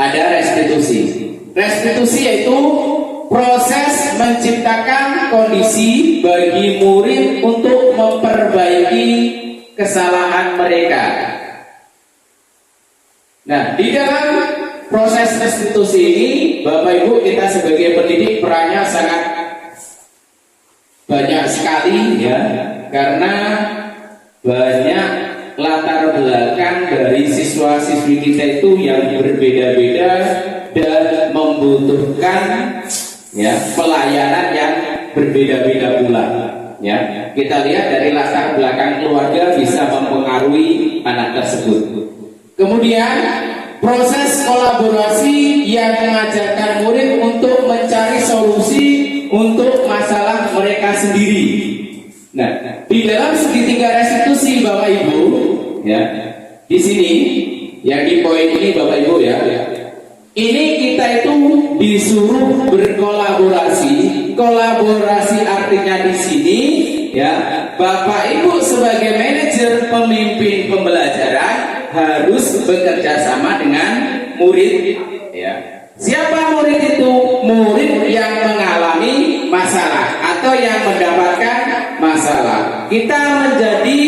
ada restitusi. Restitusi yaitu proses menciptakan kondisi bagi murid untuk memperbaiki kesalahan mereka. Nah, di dalam proses restitusi ini Bapak Ibu kita sebagai pendidik perannya sangat banyak sekali, ya, karena banyak latar belakang dari siswa-siswi kita itu yang berbeda-beda dan membutuhkan, ya, pelayanan yang berbeda-beda pula. Ya, kita lihat dari latar belakang keluarga bisa mempengaruhi anak tersebut. Kemudian proses kolaborasi yang mengajarkan murid untuk mencari solusi untuk masalah mereka sendiri. Nah, di dalam segitiga restitusi Bapak Ibu, ya, di sini yang di poin ini Bapak Ibu ya, ini kita itu disuruh berkolaborasi. Kolaborasi artinya di sini ya, Bapak Ibu sebagai manajer pemimpin pembelajaran harus bekerja sama dengan murid ya. Siapa murid itu? Murid yang mengalami masalah atau yang mendapatkan masalah. Kita menjadi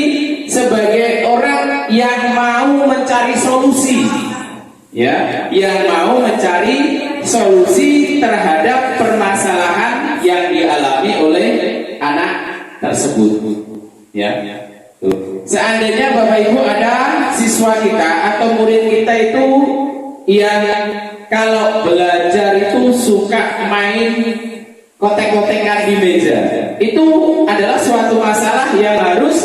sebagai orang yang mau mencari solusi ya, yang mau mencari solusi terhadap permasalahan yang dialami oleh anak tersebut ya. Tuh. Seandainya Bapak Ibu ada siswa kita atau murid kita itu yang kalau belajar itu suka main kotek-kotekan di meja, itu adalah suatu masalah yang harus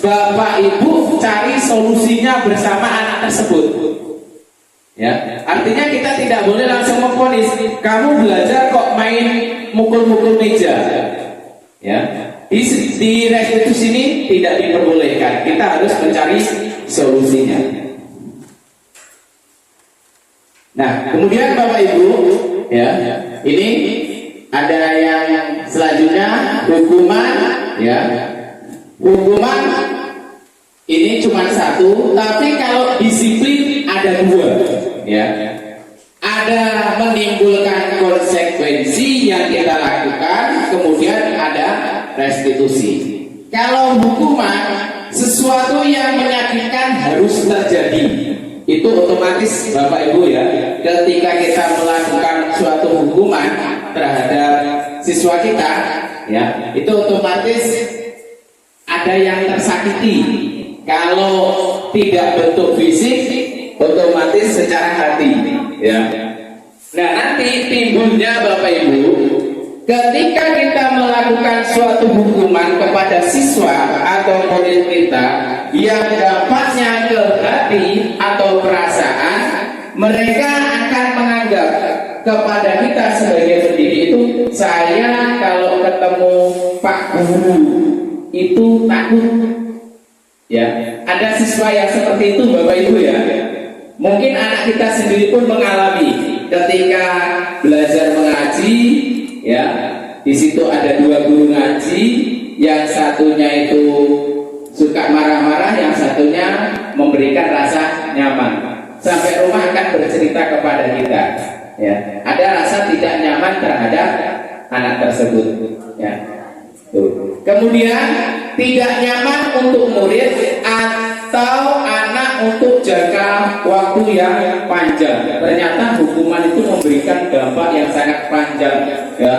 Bapak Ibu cari solusinya bersama anak tersebut. Ya, artinya kita tidak boleh langsung memvonis kamu belajar kok main mukul-mukul meja. Ya, di restitusi ini tidak diperbolehkan. Kita harus mencari solusinya. Nah, kemudian Bapak Ibu, ya, ini ada yang selanjutnya hukuman, ya. Hukuman ini cuma satu, tapi kalau disiplin ada dua, ya. Ada menimbulkan konsekuensi yang kita lakukan, kemudian ada restitusi. Kalau hukuman sesuatu yang menyakitkan harus terjadi, itu otomatis Bapak Ibu ya, ketika kita melakukan suatu hukuman terhadap siswa kita, ya, itu otomatis ada yang tersakiti. Kalau tidak bentuk fisik, otomatis secara hati, ya. Nah, nanti timbulnya Bapak Ibu, ketika kita melakukan suatu hukuman kepada siswa atau murid kita yang dampaknya ke hati atau perasaan, mereka akan menganggap kepada kita sebagai pendiri itu, saya kalau ketemu Pak Guru itu takut. Ya, ada siswa yang seperti itu Bapak Ibu ya. Mungkin anak kita sendiri pun mengalami ketika belajar mengaji, ya, di situ ada dua guru ngaji, yang satunya itu suka marah-marah, yang satunya memberikan rasa nyaman. Sampai rumah akan bercerita kepada kita, ya, ada rasa tidak nyaman terhadap anak tersebut, ya. Tuh. Kemudian tidak nyaman untuk murid atau anak untuk jangka waktu yang panjang. Ternyata hukuman itu memberikan dampak yang sangat panjang, ya.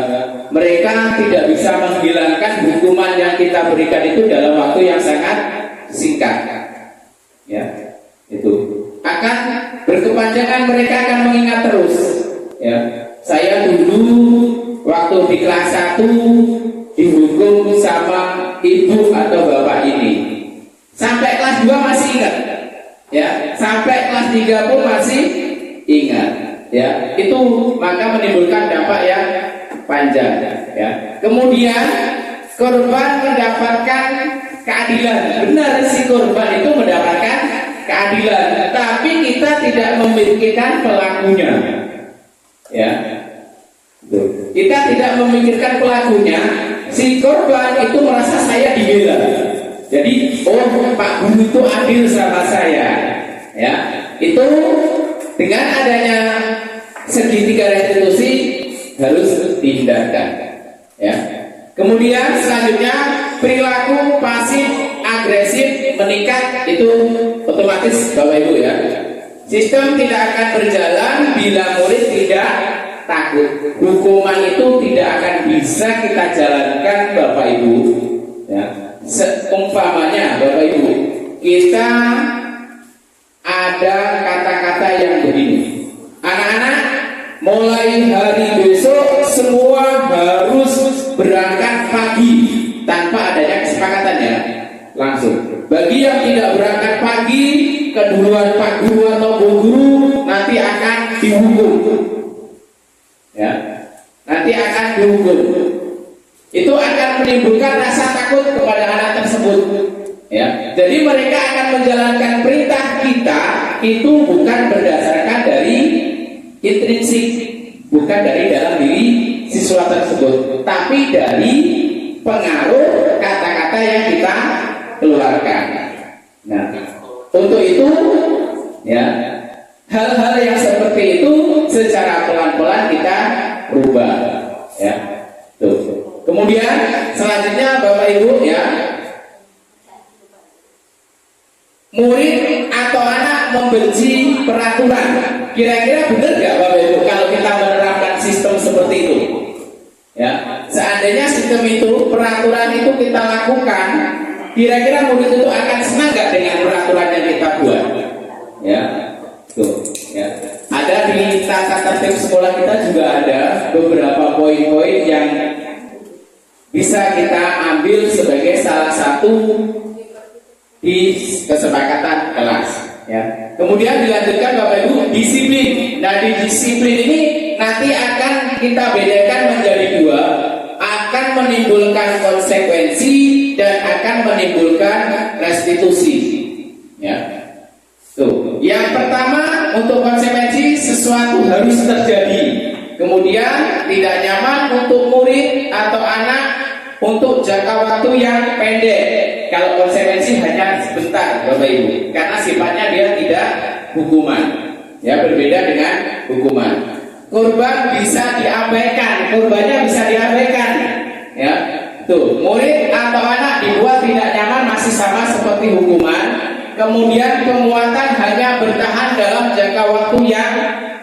Mereka tidak bisa menghilangkan hukuman yang kita berikan itu dalam waktu yang sangat singkat, ya. Itu akan berkepanjangan, mereka akan mengingat terus, ya. Saya dulu waktu di kelas 1 dihukum sama ibu atau bapak ini, sampai kelas 2 masih ingat, ya, sampai kelas 3 pun masih ingat, ya. Itu maka menimbulkan dampak yang panjang, ya. Kemudian korban mendapatkan keadilan. Benar, si korban itu mendapatkan keadilan, tapi kita tidak memikirkan pelakunya, ya. Kita tidak memikirkan pelakunya. Si korban itu merasa saya dibela. Jadi, oh, Pak Guru itu adil sama saya, ya. Itu dengan adanya segitiga restitusi harus dihindarkan, ya. Kemudian selanjutnya perilaku pasif agresif meningkat, itu otomatis Bapak Ibu ya. Sistem tidak akan berjalan bila murid tidak takut. Hukuman itu tidak akan bisa kita jalankan Bapak Ibu, ya. Seumpamanya Bapak Ibu, kita ada kata-kata yang begini, anak-anak mulai hari besok semua harus berangkat pagi tanpa ada Bagi yang tidak berangkat pagi, keduluan Pak Guru atau Bu Guru nanti akan dihukum. Ya, nanti akan dihukum. Itu akan menimbulkan rasa takut kepada anak tersebut. Ya, jadi mereka akan menjalankan perintah kita itu bukan berdasarkan dari intrinsik, bukan dari dalam diri siswa tersebut, tapi dari pengaruh kata-kata yang kita keluarkan. Nah, untuk itu ya, hal-hal yang seperti itu secara pelan-pelan kita rubah ya. Tuh. Kemudian selanjutnya Bapak Ibu ya, murid atau anak membenci peraturan. Kira-kira benar nggak Bapak Ibu kalau kita menerapkan sistem seperti itu? Ya, seandainya sistem itu, peraturan itu kita lakukan, kira-kira murid itu akan senang nggak dengan peraturan yang kita buat? Ya, tuh. Ya. Ada di tata tertib sekolah kita juga ada beberapa poin-poin yang bisa kita ambil sebagai salah satu di kesepakatan kelas. Ya. Kemudian dilanjutkan Bapak Ibu, disiplin. Nah, di disiplin ini nanti akan kita bedakan menjadi dua, akan menimbulkan konsekuensi dan akan menimbulkan restitusi. Ya. Tuh. Yang pertama, untuk konsekuensi sesuatu harus terjadi. Kemudian tidak nyaman untuk murid atau anak untuk jangka waktu yang pendek. Kalau konsekuensi hanya sebentar Bapak Ibu, karena sifatnya dia tidak hukuman. Ya, berbeda dengan hukuman. Korban bisa diabaikan, korbannya bisa diabaikan. Ya, tuh, murid atau anak dibuat tidak nyaman masih sama seperti hukuman. Kemudian penguatan hanya bertahan dalam jangka waktu yang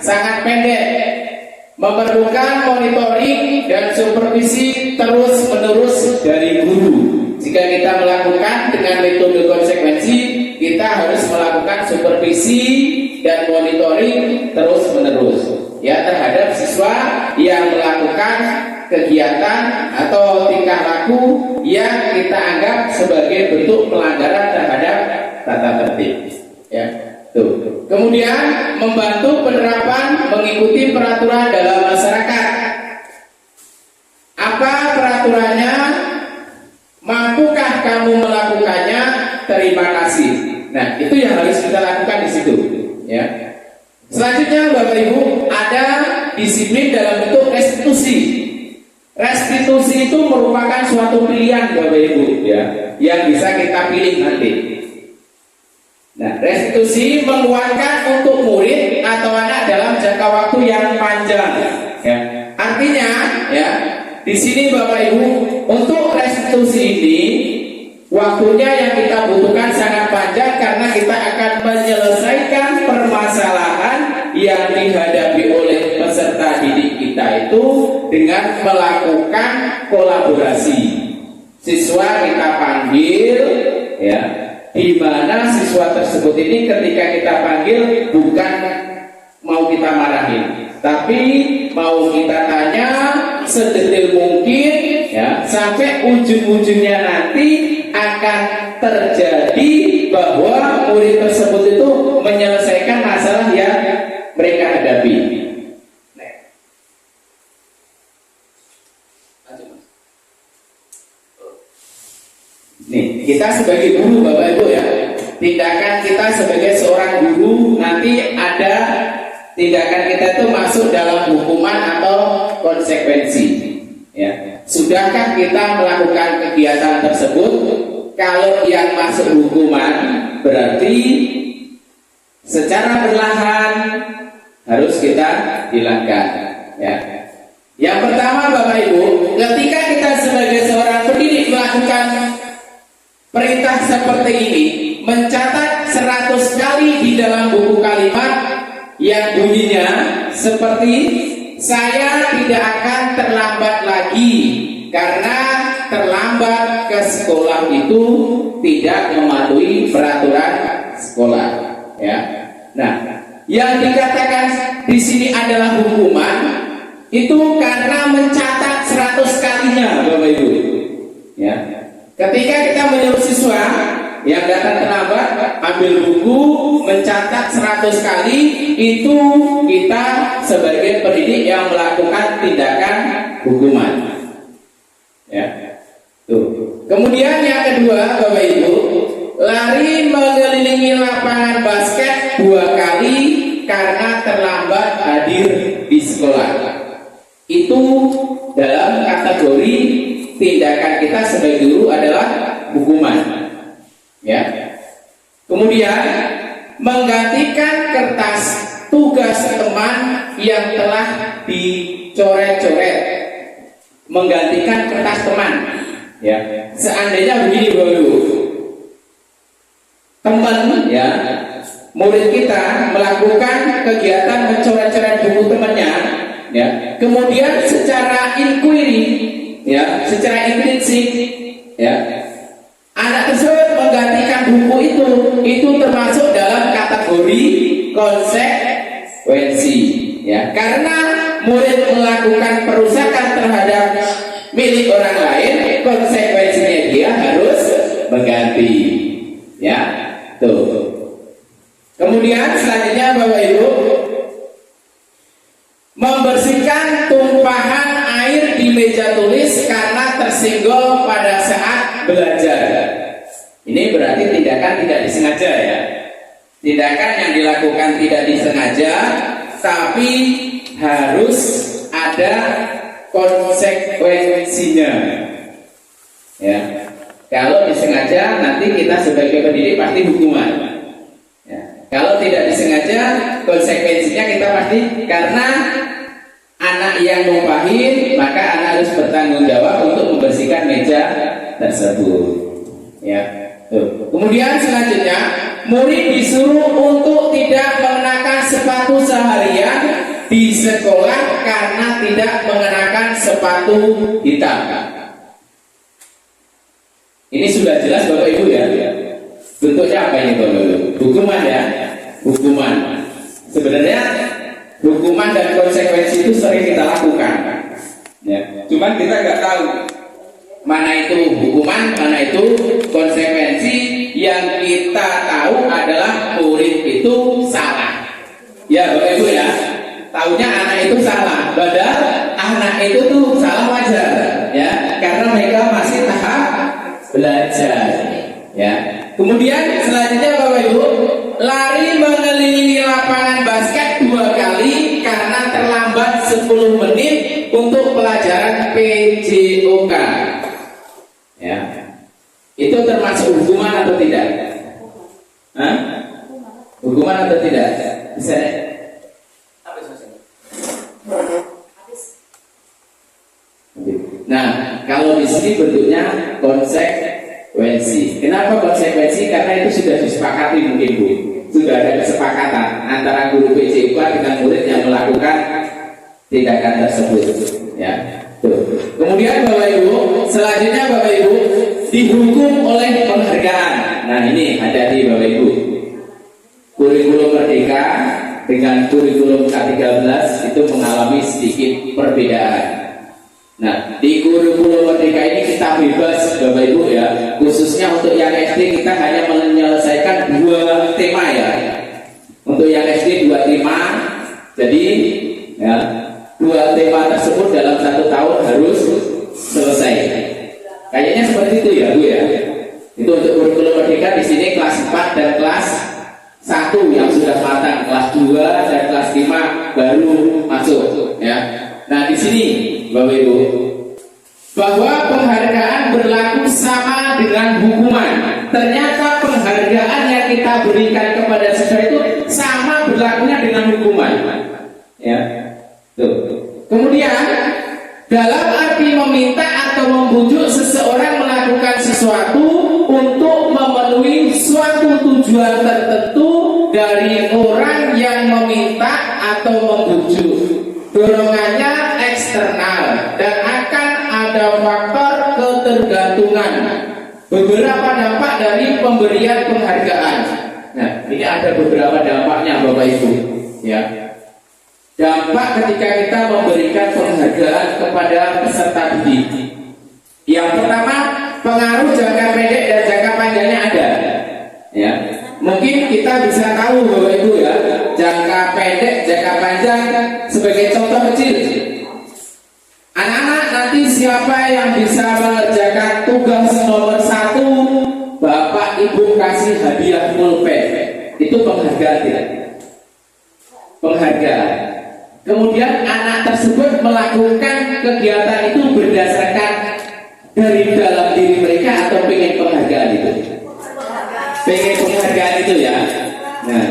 sangat pendek. Memerlukan monitoring dan supervisi terus-menerus dari guru. Jika kita melakukan dengan metode konsekuensi, kita harus melakukan supervisi dan monitoring terus-menerus ya terhadap siswa yang melakukan kegiatan atau tingkah laku yang kita anggap sebagai bentuk pelanggaran terhadap tata tertib. Ya. Tuh. Kemudian membantu penerapan mengikuti peraturan dalam masyarakat. Apa peraturannya? Mampukah kamu melakukannya? Terima kasih. Nah, itu yang harus kita lakukan di situ. Ya. Selanjutnya, Bapak Ibu, ada disiplin dalam bentuk restitusi. Restitusi itu merupakan suatu pilihan, Bapak Ibu, ya, yang bisa kita pilih nanti. Nah, restitusi menguatkan untuk murid atau anak dalam jangka waktu yang panjang. Ya. Artinya, ya, di sini Bapak Ibu, untuk restitusi ini waktunya yang kita butuhkan sangat panjang karena kita akan menyelesaikan permasalahan yang dihadapi oleh peserta didik kita itu dengan melakukan kolaborasi. Siswa kita panggil, ya, di mana siswa tersebut ini ketika kita panggil bukan mau kita marahin, tapi mau kita tanya sedetail mungkin, ya, sampai ujung-ujungnya nanti akan terjadi bahwa murid tersebut itu menyelesaikan masalah yang mereka hadapi. Nih, kita sebagai guru Bapak Ibu ya, tindakan kita sebagai seorang guru nanti ada tindakan kita itu masuk dalam hukuman atau konsekuensi. Ya. Sudahkah kita melakukan kegiatan tersebut? Kalau yang masuk hukuman berarti secara perlahan harus kita hilangkan. Ya. Yang pertama Bapak Ibu, ketika kita sebagai seorang pendidik melakukan perintah seperti ini, mencatat 100 kali di dalam buku kalimat yang bunyinya seperti saya tidak akan terlambat lagi karena terlambat ke sekolah itu tidak mematuhi peraturan sekolah. Ya. Nah, yang dikatakan di sini adalah hukuman itu karena mencatat 100 kalinya, Bapak Ibu. Ya. Ketika kita menyuruh siswa yang datang terlambat ambil buku mencatat 100 kali, itu kita sebagai pendidik yang melakukan tindakan hukuman. Ya. Tuh. Kemudian yang kedua, Bapak Ibu, lari mengelilingi lapangan basket 2 kali karena terlambat hadir di sekolah. Itu dalam kategori tindakan kita sebagai guru adalah hukuman. Ya. Kemudian menggantikan kertas tugas teman yang telah dicoret-coret. Menggantikan kertas teman. Ya. Seandainya begini Bapak Ibu, teman ya, murid kita melakukan kegiatan mencoret-coret buku temannya, ya, kemudian secara inquiry, ya, secara intrinsik, ya, anak tersebut menggantikan buku itu termasuk dalam kategori konsekuensi, ya, karena murid melakukan perusakan terhadap milik orang lain, konsekuensinya dia harus mengganti, ya, tuh. Kemudian selanjutnya Bapak Ibu, membersihkan tumpahan air di meja tulis karena tersenggol pada saat belajar. Ini berarti tindakan tidak disengaja ya. Tindakan yang dilakukan tidak disengaja, tapi harus ada konsekuensinya. Ya. Kalau disengaja nanti kita sebagai pendidik pasti hukuman. Ya. Kalau tidak disengaja, konsekuensinya kita pasti, karena anak yang numpahin, maka anak harus bertanggung jawab untuk membersihkan meja tersebut. Ya. Tuh. Kemudian selanjutnya, murid disuruh untuk tidak mengenakan sepatu seharian di sekolah karena tidak mengenakan sepatu hitam. Ini sudah jelas Bapak Ibu ya. Bentuknya apa ini Bapak Ibu? Hukuman ya. Hukuman. Sebenarnya hukuman dan konsekuensi itu sering kita lakukan. Ya. Cuman kita nggak tahu mana itu hukuman, mana itu konsekuensi. Yang kita tahu adalah murid itu salah. Ya Bapak Ibu ya. Taunya anak itu salah. Padahal anak itu tuh salah wajar. Ya. Karena mereka masih tahap belajar. Ya. Kemudian selanjutnya Bapak Ibu, lari mengelilingi lapangan basket 2 kali karena terlambat 10 menit untuk pelajaran PJOK. Ya. Itu termasuk hukuman atau tidak? Hah? Hukuman atau tidak? Bisa deh. Nah, kalau di sini bentuknya konsekuensi. Kenapa konsekuensi? Karena itu sudah disepakati mungkin Bu. Sudah ada kesepakatan antara guru PJK dengan murid yang melakukan tindakan tersebut. Ya. Tuh. Kemudian Bapak Ibu, selanjutnya Bapak Ibu dihukum oleh penghargaan. Nah ini hati-hati Bapak Ibu. Kurikulum Merdeka dengan kurikulum K13 itu mengalami sedikit perbedaan. Nah, di kurikulum Merdeka ini kita bebas Bapak Ibu ya. Khususnya untuk yang SD kita hanya menyelesaikan 2 tema ya. Untuk yang SD 2 tema. Jadi ya, 2 tema tersebut dalam 1 tahun harus selesai. Kayaknya seperti itu ya Bu ya. Itu untuk kurikulum Merdeka. Di sini kelas 4 dan kelas 1 yang sudah matang, kelas 2 dan kelas 5 baru masuk ya. Nah di sini Bapak Ibu, bahwa penghargaan berlaku sama dengan hukuman. Ternyata penghargaan yang kita berikan kepada siswa itu sama berlakunya dengan hukuman. Ya. Tuh. Kemudian dalam arti meminta atau membujuk seseorang melakukan sesuatu untuk memenuhi suatu tujuan tertentu dari orang yang meminta atau membujuk. Dorongannya eksternal dan akan ada faktor ketergantungan. Beberapa dampak dari pemberian penghargaan. Nah, ini ada beberapa dampaknya Bapak Ibu. Ya. Dampak ketika kita memberikan penghargaan kepada peserta didik. Yang pertama, pengaruh jangka pendek dan jangka panjangnya ada. Mungkin kita bisa tahu Bapak Ibu ya, jangka pendek, jangka panjang sebagai contoh kecil. Anak-anak nanti siapa yang bisa mengerjakan tugas nomor 1, Bapak Ibu kasih hadiah pulpen. Itu penghargaan tidak? Penghargaan. Kemudian anak tersebut melakukan kegiatan itu berdasarkan dari dalam diri mereka atau pengen penghargaan itu? Pengen penghargaan itu ya. Nah,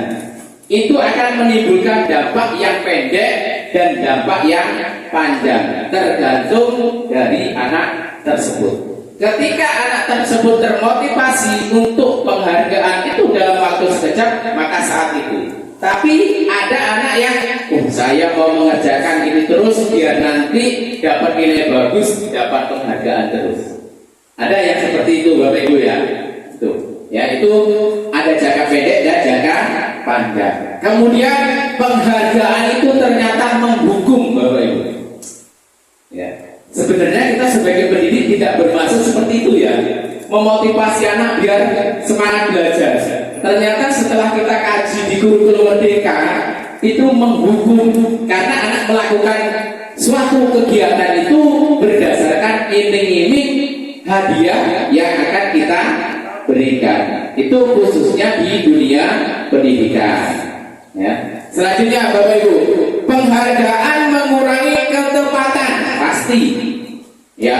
itu akan menimbulkan dampak yang pendek dan dampak yang panjang, tergantung dari anak tersebut. Ketika anak tersebut termotivasi untuk penghargaan itu dalam waktu sekejap, maka saat itu. Tapi ada anak yang saya mau mengerjakan ini terus biar nanti dapat nilai bagus, dapat penghargaan terus. Ada yang seperti itu Bapak Ibu ya. Tuh. Ya, itu ada jangka pendek dan jangka panjang. Kemudian penghargaan itu ternyata menghukum Bapak Ibu. Ya. Sebenarnya kita sebagai pendidik tidak bermaksud seperti itu ya, memotivasi anak biar semangat belajar. Ternyata setelah kita kaji di kurikulum Merdeka itu menghukum karena anak melakukan suatu kegiatan itu berdasarkan iming-iming hadiah yang akan kita berikan. Itu khususnya di dunia pendidikan. Ya. Selanjutnya Bapak Ibu, penghargaan mengurangi ketepatan pasti. Ya,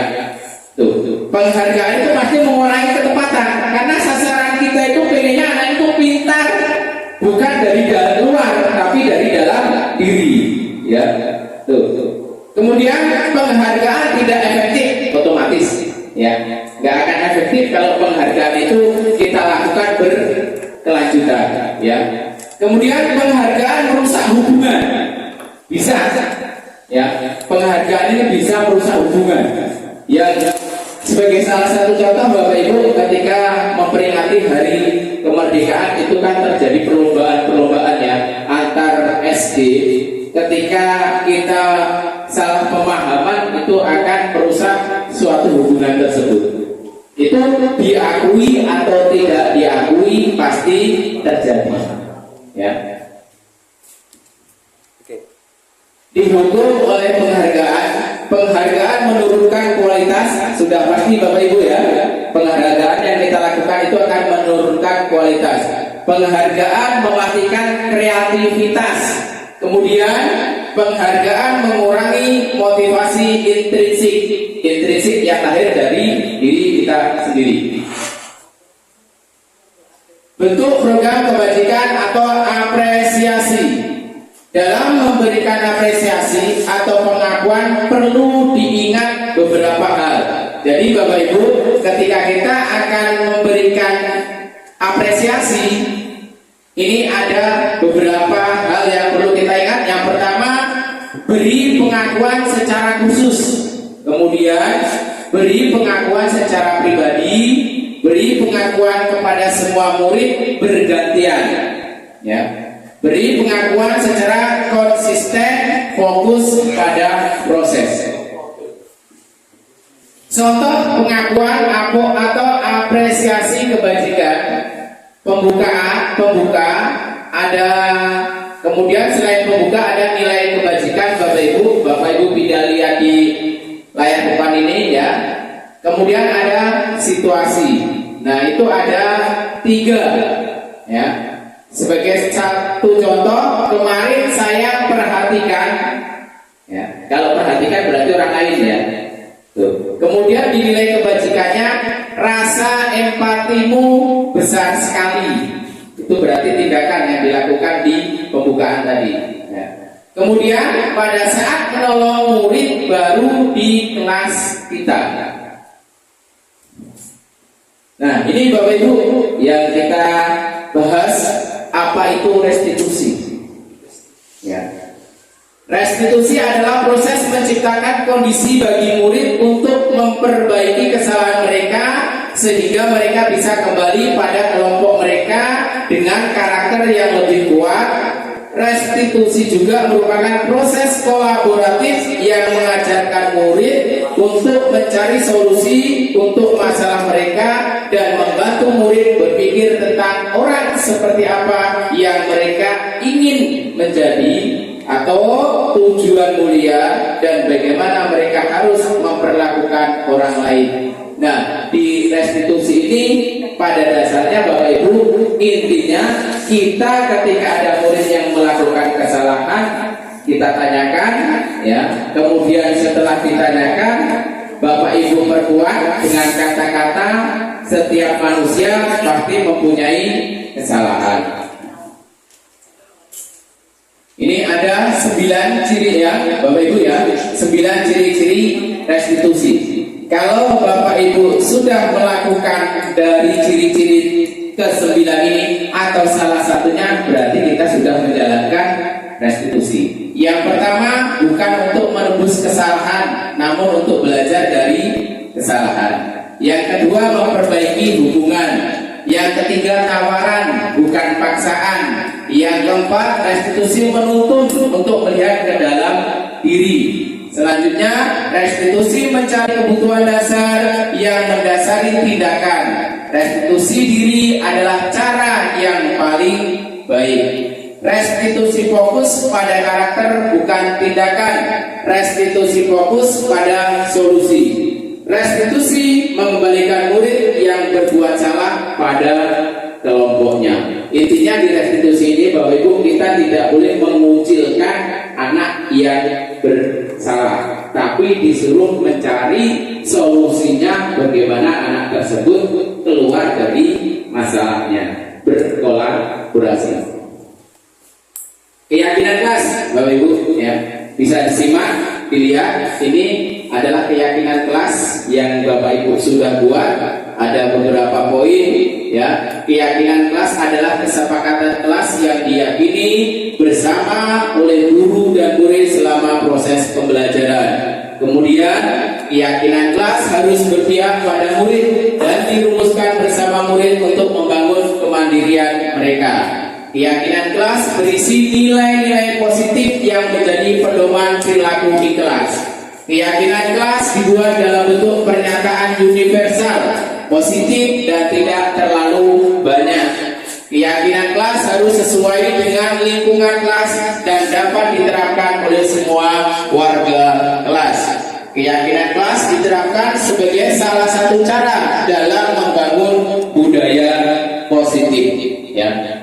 tuh. Penghargaan itu pasti mengurangi ketepatan karena sasaran kita itu pengennya anak itu pintar bukan dari dalam luar tapi dari dalam diri. Ya, tuh. Kemudian penghargaan tidak efektif otomatis. Ya, nggak akan efektif kalau penghargaan itu kita lakukan berkelanjutan. Ya. Kemudian penghargaan merusak hubungan, bisa. Ya, penghargaan ini bisa merusak hubungan. Ya, sebagai salah satu contoh Bapak Ibu, ketika memperingati Hari Kemerdekaan itu kan terjadi perlombaan ya antar SD. Ketika kita salah pemahaman itu akan merusak suatu hubungan tersebut. Itu diakui atau tidak diakui pasti terjadi. Ya. Dihukum oleh penghargaan menurunkan kualitas, sudah pasti Bapak Ibu ya. Penghargaan yang kita lakukan itu akan menurunkan kualitas. Penghargaan mematikan kreativitas. Kemudian penghargaan mengurangi motivasi intrinsik yang lahir dari diri kita sendiri. Bentuk program kebajikan atau apresiasi. Dalam memberikan apresiasi atau pengakuan perlu diingat beberapa hal. Jadi Bapak Ibu, ketika kita akan memberikan apresiasi, ini ada beberapa hal yang perlu kita ingat. Yang pertama, beri pengakuan secara khusus. Kemudian, beri pengakuan secara pribadi, beri pengakuan kepada semua murid bergantian. Ya. Beri pengakuan secara konsisten, fokus pada proses. Contoh pengakuan atau apresiasi kebajikan. Pembuka ada, kemudian selain pembuka ada nilai kebajikan Bapak Ibu tidak lihat di layar depan ini ya. Kemudian ada situasi. Nah, itu ada 3 ya. Sebagai satu contoh, kemarin saya perhatikan, ya, kalau perhatikan berarti orang lain ya. Tuh. Kemudian dinilai kebajikannya, rasa empatimu besar sekali. Itu berarti tindakan yang dilakukan di pembukaan tadi. Ya. Kemudian pada saat menolong murid baru di kelas kita. Nah, ini Bapak Ibu yang kita bahas. Apa itu restitusi? Ya. Restitusi adalah proses menciptakan kondisi bagi murid untuk memperbaiki kesalahan mereka sehingga mereka bisa kembali pada kelompok mereka dengan karakter yang lebih kuat. Restitusi juga merupakan proses kolaboratif yang mengajarkan murid untuk mencari solusi untuk masalah mereka dan membantu murid berpikir tentang orang seperti apa yang mereka ingin menjadi atau tujuan mulia dan bagaimana mereka harus memperlakukan orang lain. Nah, di restitusi ini pada dasarnya Bapak Ibu, intinya kita ketika ada murid yang melakukan kesalahan, kita tanyakan, ya. Kemudian setelah ditanyakan, Bapak Ibu perkuat dengan kata-kata setiap manusia pasti mempunyai kesalahan. Ini ada 9 ciri ya, Bapak Ibu ya, 9 ciri-ciri restitusi. Kalau Bapak Ibu sudah melakukan dari ciri-ciri ke-9 ini atau salah satunya, berarti kita sudah menjalankan restitusi. Yang pertama bukan untuk menebus kesalahan, namun untuk belajar dari kesalahan. Yang kedua memperbaiki hubungan. Yang ketiga tawaran, bukan paksaan. Yang keempat restitusi menuntun untuk melihat ke dalam diri. Selanjutnya restitusi mencari kebutuhan dasar yang mendasari tindakan. Restitusi diri adalah cara yang paling baik. Restitusi fokus pada karakter bukan tindakan. Restitusi fokus pada solusi. Restitusi mengembalikan murid yang berbuat salah pada kelompoknya. Intinya di restitusi ini Bapak Ibu, kita tidak boleh mengucilkan anak yang bersalah, tapi disuruh mencari solusinya bagaimana anak tersebut keluar dari masalahnya, berkolaborasi. Keyakinan kelas Bapak Ibu ya, bisa disimak, dilihat. Ini adalah keyakinan kelas yang Bapak Ibu sudah buat. Ada beberapa poin ya. Keyakinan kelas adalah kesepakatan kelas yang diyakini bersama oleh guru dan murid selama proses pembelajaran. Kemudian keyakinan kelas harus berpihak pada murid dan dirumuskan bersama murid untuk membangun kemandirian mereka. Keyakinan kelas berisi nilai-nilai positif yang menjadi pedoman perilaku di kelas. Keyakinan kelas dibuat dalam bentuk pernyataan universal, positif dan tidak terlalu banyak. Keyakinan kelas harus sesuai dengan lingkungan kelas dan dapat diterapkan oleh semua warga kelas. Keyakinan kelas diterapkan sebagai salah satu cara dalam membangun budaya positif. Ya.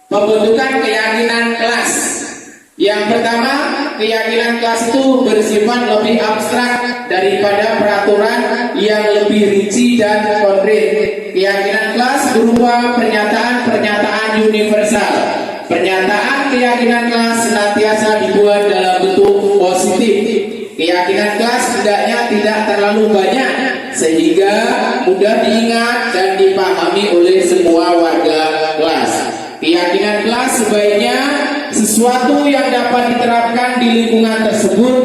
Pembentukan keyakinan kelas. Yang pertama, keyakinan kelas itu bersifat lebih abstrak daripada peraturan yang lebih rinci dan konkret. Keyakinan kelas berupa pernyataan-pernyataan universal. Pernyataan keyakinan kelas senantiasa dibuat dalam bentuk positif. Keyakinan kelas hendaknya tidak terlalu banyak sehingga mudah diingat dan dipahami oleh semua warga kelas. Keyakinan kelas sebaiknya sesuatu yang dapat diterapkan di lingkungan tersebut.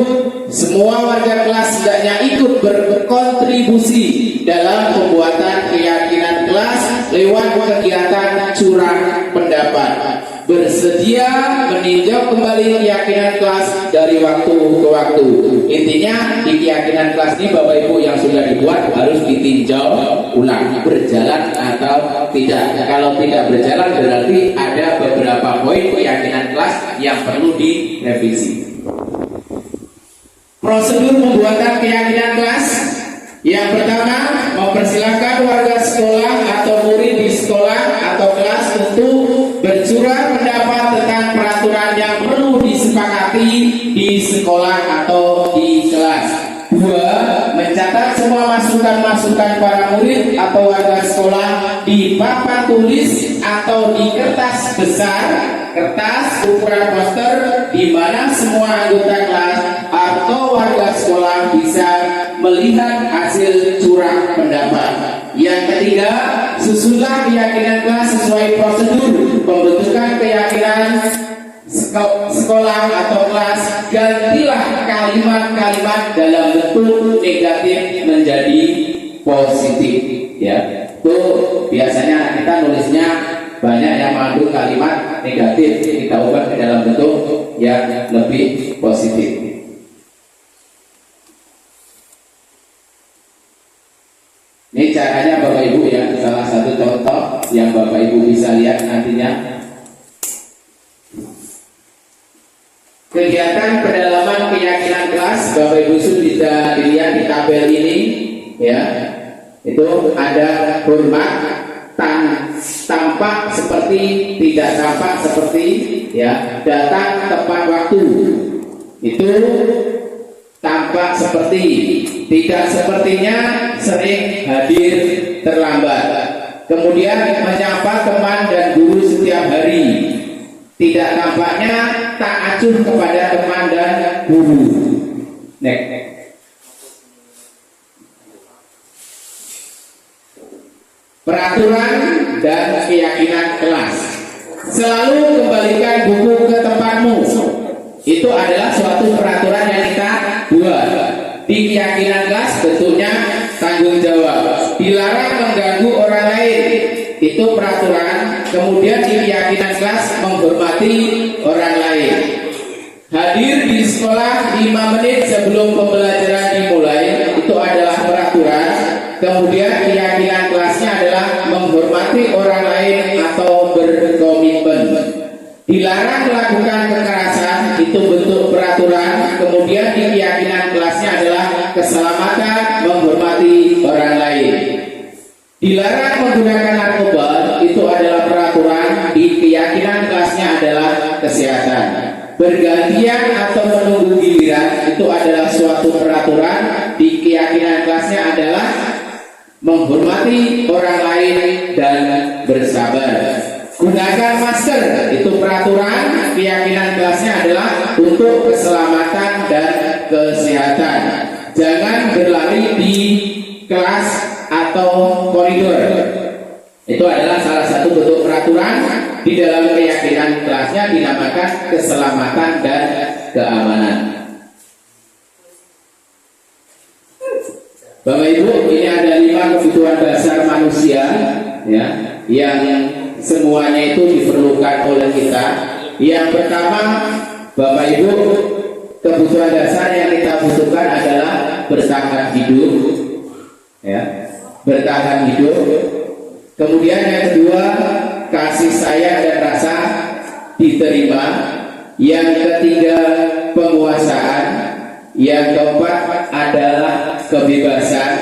Semua warga kelas hendaknya ikut berkontribusi dalam pembuatan keyakinan kelas lewat kegiatan curah pendapat. Bersedia meninjau kembali keyakinan kelas dari waktu ke waktu. Intinya di keyakinan kelas ini Bapak Ibu yang sudah dibuat harus ditinjau ulang, berjalan atau tidak. Kalau tidak berjalan berarti ada beberapa poin keyakinan kelas yang perlu direvisi. Prosedur pembuatan keyakinan kelas. Yang pertama, mempersilahkan warga sekolah atau murid di sekolah atau kelas untuk bercurah pendapat tentang peraturan yang perlu disepakati di sekolah atau di kelas. 2. Mencatat semua masukan-masukan para murid atau warga sekolah di papan tulis atau di kertas besar, kertas ukuran poster di mana semua anggota kelas atau warga sekolah bisa melihat hasil curah pendapat. Yang ketiga, susunlah keyakinan kelas sesuai prosedur pembentukan keyakinan sekolah atau kelas. Gantilah kalimat-kalimat dalam bentuk negatif menjadi positif. Ya, itu biasanya kita nulisnya banyak yang mengandung kalimat negatif, kita ubah ke dalam bentuk yang lebih positif. yang Bapak Ibu bisa lihat nantinya. Kegiatan pendalaman keyakinan kelas Bapak Ibu bisa dilihat di tabel ini, ya. Itu ada hormat, tampak seperti, tidak tampak seperti, ya. Datang tepat waktu, itu tampak seperti, tidak sepertinya sering hadir terlambat. Kemudian menyapa teman dan guru setiap hari, tidak tampaknya tak acuh kepada teman dan guru. Next. Peraturan dan keyakinan kelas. Selalu kembalikan buku ke tempatmu. Itu adalah suatu peraturan yang kita buat. Di keyakinan kelas bentuknya tanggung jawab. Dilarang mengganggu orang lain. Itu peraturan. Kemudian di keyakinan kelas menghormati orang lain. Hadir di sekolah 5 menit sebelum pembelajaran dimulai. Itu adalah peraturan. Kemudian keyakinan kelasnya adalah menghormati orang lain atau berkomitmen. Dilarang melakukan kekerasan, itu bentuk peraturan. Kemudian di keyakinan kelasnya adalah keselamatan, menghormati orang lain. Dilarang menggunakan narkoba, itu adalah peraturan. Di keyakinan kelasnya adalah kesehatan. Bergantian atau menunggu giliran, itu adalah suatu peraturan. Di keyakinan kelasnya adalah menghormati orang lain dan bersabar. Gunakan masker, itu peraturan. Keyakinan kelasnya adalah untuk keselamatan dan kesehatan. Jangan berlari di kelas atau koridor. Itu adalah salah satu bentuk peraturan. Di dalam keyakinan kelasnya dinamakan keselamatan dan keamanan. Bapak Ibu, ini ada 5 kebutuhan dasar manusia, ya, yang semuanya itu diperlukan oleh kita. Yang pertama, Bapak Ibu, kebutuhan dasar yang kita butuhkan adalah bertahan hidup, ya, bertahan hidup. Kemudian yang kedua, kasih sayang dan rasa diterima. Yang ketiga, penguasaan. Yang keempat adalah kebebasan.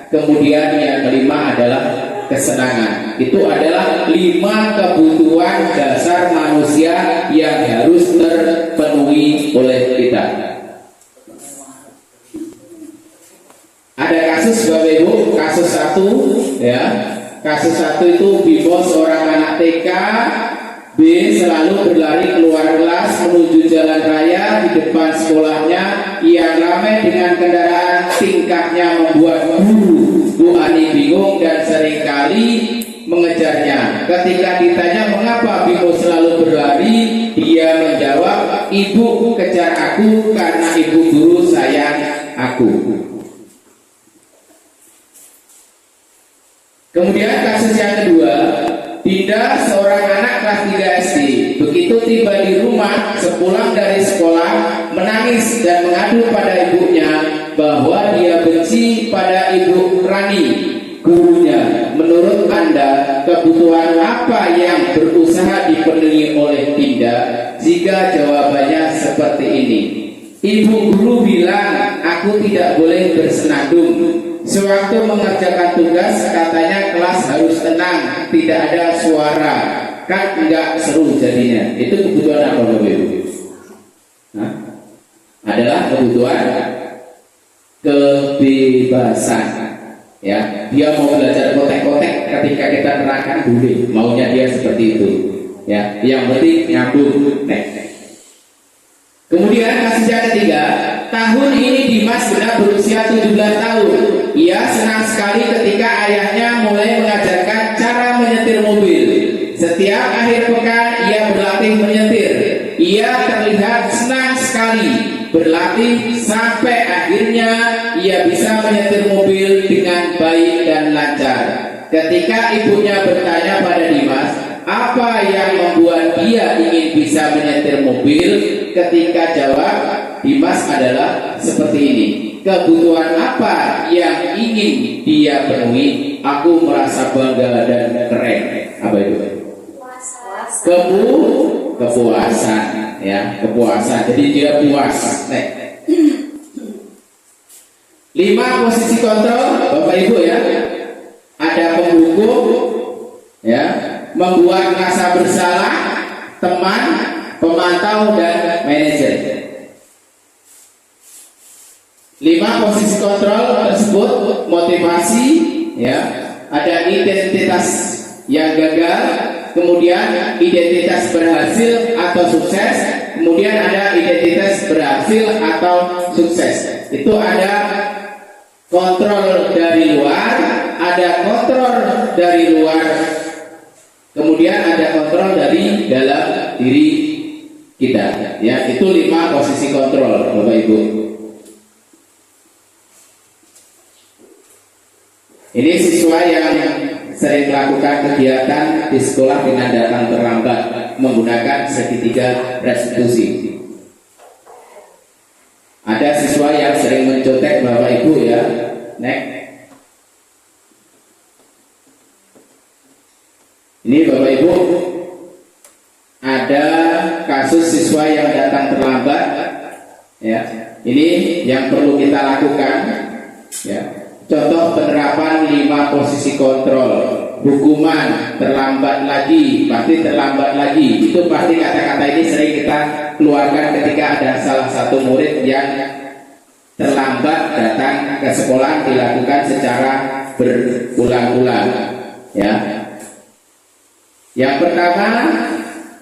Kemudian yang kelima adalah kesenangan. Itu adalah 5 kebutuhan dasar manusia yang harus terpenuhi oleh kita. Ada kasus Bapak Ibu, kasus 1, ya. Kasus 1 itu Bimo, seorang anak TK. B selalu berlari keluar kelas menuju jalan raya di depan sekolahnya yang ramai dengan kendaraan. Tingkahnya membuat guru Bu Ani bingung dan seringkali mengejarnya. Ketika ditanya mengapa Bimo selalu berlari, dia menjawab, "Ibu kejar aku karena ibu guru sayang aku." Kemudian kasus yang kedua, Dinda, seorang anak kelas 3 SD, begitu tiba di rumah sepulang dari sekolah, menangis dan mengadu pada ibunya bahwa dia benci pada Ibu Rani, gurunya. Menurut Anda, kebutuhan apa yang berusaha dipenuhi oleh Dinda jika jawabannya seperti ini? Ibu guru bilang, aku tidak boleh bersenandung. Sewaktu mengerjakan tugas, katanya kelas harus tenang, tidak ada suara, kan enggak seru jadinya. Itu kebutuhan apa Bapak Ibu? Adalah kebutuhan kebebasan. Ya, dia mau belajar kotek-kotek, ketika kita terangkan boleh, maunya dia seperti itu. Ya, yang penting nyambung. Kemudian kasus yang ketiga, tahun ini Dimas genap berusia 17 tahun. Ia senang sekali ketika ayahnya mulai mengajarkan cara menyetir mobil. Setiap akhir pekan ia berlatih menyetir. Ia terlihat senang sekali berlatih sampai akhirnya ia bisa menyetir mobil dengan baik dan lancar. Ketika ibunya bertanya pada Dimas, apa yang membuat dia ingin bisa menyetir mobil? Ketika jawab Dimas adalah seperti ini. Kebutuhan apa yang ingin dia penuhi? Aku merasa bangga dan keren. Apa itu? Kepuasan, ya, kepuasan. Jadi dia puas. Nek. 5 posisi kontrol, Bapak Ibu ya. Ada penghukum, ya, membuat rasa bersalah, teman, pemantau, dan manajer. 5 posisi kontrol tersebut motivasi, ya, ada identitas yang gagal, kemudian identitas berhasil atau sukses, kemudian ada identitas berhasil atau sukses. Itu ada kontrol dari luar, ada kontrol dari luar, kemudian ada kontrol dari dalam diri kita. Ya, itu 5 posisi kontrol, Bapak Ibu. Ini siswa yang sering melakukan kegiatan di sekolah dengan datang terlambat menggunakan segitiga restitusi. Ada siswa yang sering mencontek Bapak Ibu ya, Nek. Ini Bapak Ibu, ada kasus siswa yang datang terlambat, ya. Ini yang perlu kita lakukan, ya. Contoh penerapan 5 posisi kontrol. Hukuman terlambat lagi, pasti terlambat lagi. Itu pasti kata-kata ini sering kita keluarkan ketika ada salah satu murid yang terlambat datang ke sekolah, dilakukan secara berulang-ulang. Ya. Yang pertama,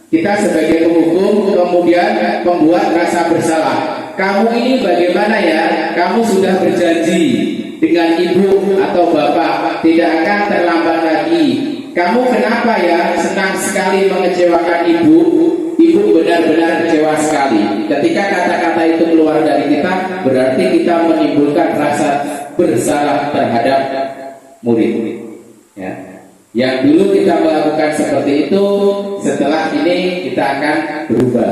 kita sebagai penghukum kemudian membuat rasa bersalah. Kamu ini bagaimana ya? Kamu sudah berjanji dengan ibu atau bapak tidak akan terlambat lagi. Kamu kenapa ya senang sekali mengecewakan ibu? Ibu benar-benar kecewa sekali. Ketika kata-kata itu keluar dari kita, berarti kita menimbulkan rasa bersalah terhadap murid. Ya. Yang dulu kita melakukan seperti itu, setelah ini kita akan berubah,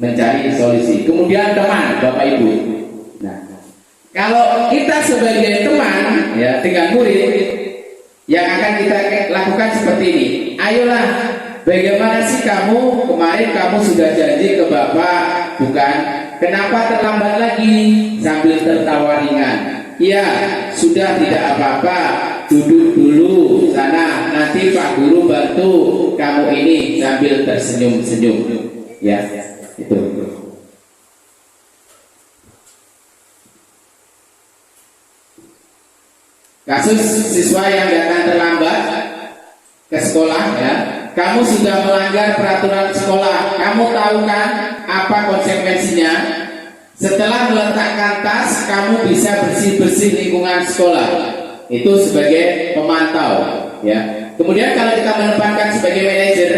mencari solusi. Kemudian teman, Bapak Ibu. Nah, kalau kita sebagai teman ya dengan murid, yang akan kita lakukan seperti ini. Ayolah, bagaimana sih kamu? Kemarin kamu sudah janji ke Bapak, bukan? Kenapa terlambat lagi? Sambil tertawa ringan. Ya, sudah tidak apa-apa. Duduk dulu sana, nanti Pak Guru bantu kamu ini, sambil tersenyum-senyum. Ya, itu. Kasus siswa yang datang terlambat ke sekolah, ya. Kamu sudah melanggar peraturan sekolah. Kamu tahu kan apa konsekuensinya? Setelah meletakkan tas, kamu bisa bersih-bersih lingkungan sekolah. Itu sebagai pemantau, ya. Kemudian kalau kita menempatkan sebagai manajer,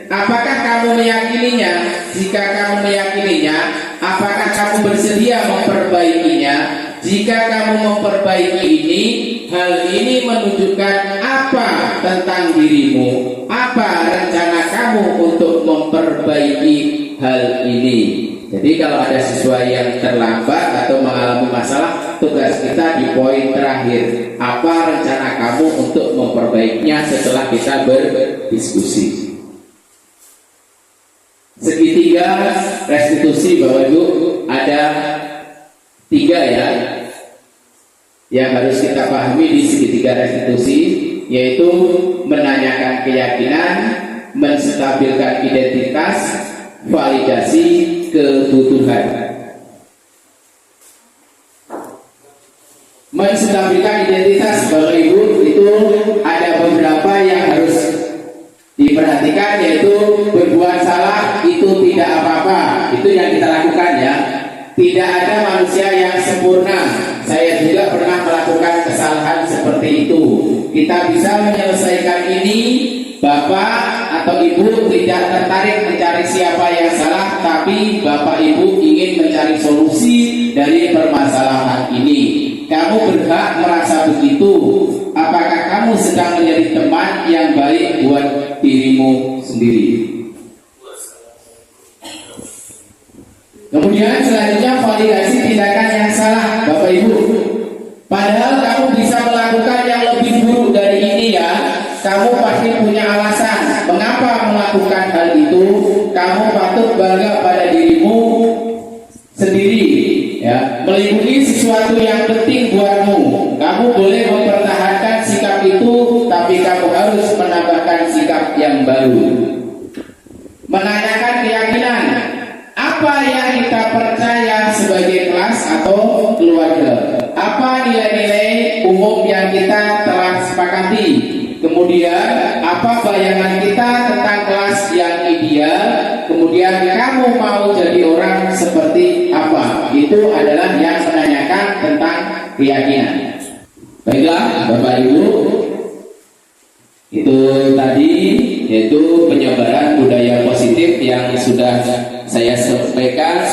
apakah kamu meyakininya? Jika kamu meyakininya, apakah kamu bersedia memperbaikinya? Jika kamu memperbaiki ini, hal ini menunjukkan apa tentang dirimu? Apa rencana kamu untuk memperbaiki hal ini? Jadi kalau ada siswa yang terlambat atau mengalami masalah, tugas kita di poin terakhir. Apa rencana kamu untuk memperbaikinya setelah kita berdiskusi? Segitiga restitusi, Bapak Ibu, ada 3 ya yang harus kita pahami di segitiga restitusi, yaitu menanyakan keyakinan, menstabilkan identitas, validasi kebutuhan. Menstabilkan identitas, Bapak Ibu, itu ada beberapa yang harus diperhatikan, yaitu berbuat salah itu tidak apa-apa. Itu yang kita lakukan ya. Tidak ada manusia yang sempurna. Saya juga pernah melakukan kesalahan seperti itu. Kita bisa menyelesaikan ini. Bapak atau Ibu tidak tertarik mencari siapa yang salah, tapi Bapak Ibu ingin mencari solusi dari permasalahan ini. Kamu berhak merasa begitu. Apakah kamu sedang menjadi teman yang baik buat dirimu sendiri? Kemudian selanjutnya validasi tindakan yang salah, Bapak Ibu. Padahal kamu bisa melakukan yang lebih buruk dari ini ya. Kamu pasti punya alasan melindungi sesuatu yang penting buatmu. Kamu boleh mempertahankan sikap itu, tapi kamu harus menambahkan sikap yang baru. Menanyakan keyakinan, apa yang kita percaya sebagai kelas atau keluarga? Apa nilai-nilai umum yang kita telah sepakati? Kemudian apa bayangan kita tentang kelas yang ideal? Kemudian kamu mau jadi orang seperti apa? Itu adalah yang menanyakan tentang keyakinan. Baiklah Bapak Ibu, itu tadi yaitu penyebaran budaya positif yang sudah saya sampaikan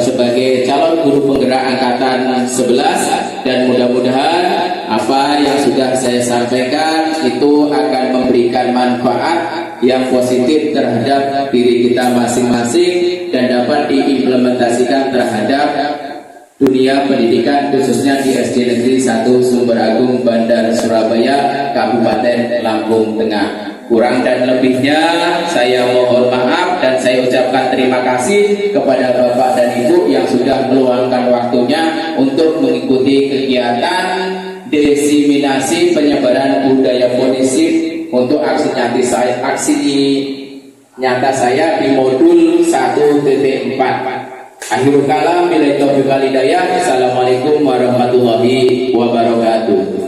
sebagai calon guru penggerak angkatan 11, dan mudah-mudahan apa yang sudah saya sampaikan itu akan memberikan manfaat yang positif terhadap diri kita masing-masing dan dapat diimplementasikan terhadap dunia pendidikan, khususnya di SD Negeri 1 Sumber Agung Bandar Surabaya, Kabupaten Lampung Tengah. Kurang dan lebihnya saya mohon maaf dan saya ucapkan terima kasih kepada Bapak dan Ibu yang sudah meluangkan waktunya untuk mengikuti kegiatan diseminasi penyebaran budaya positif untuk aksi nyata saya di modul 1.4. Akhirul kalam, billahi taufiq wal hidayah. Assalamualaikum warahmatullahi wabarakatuh.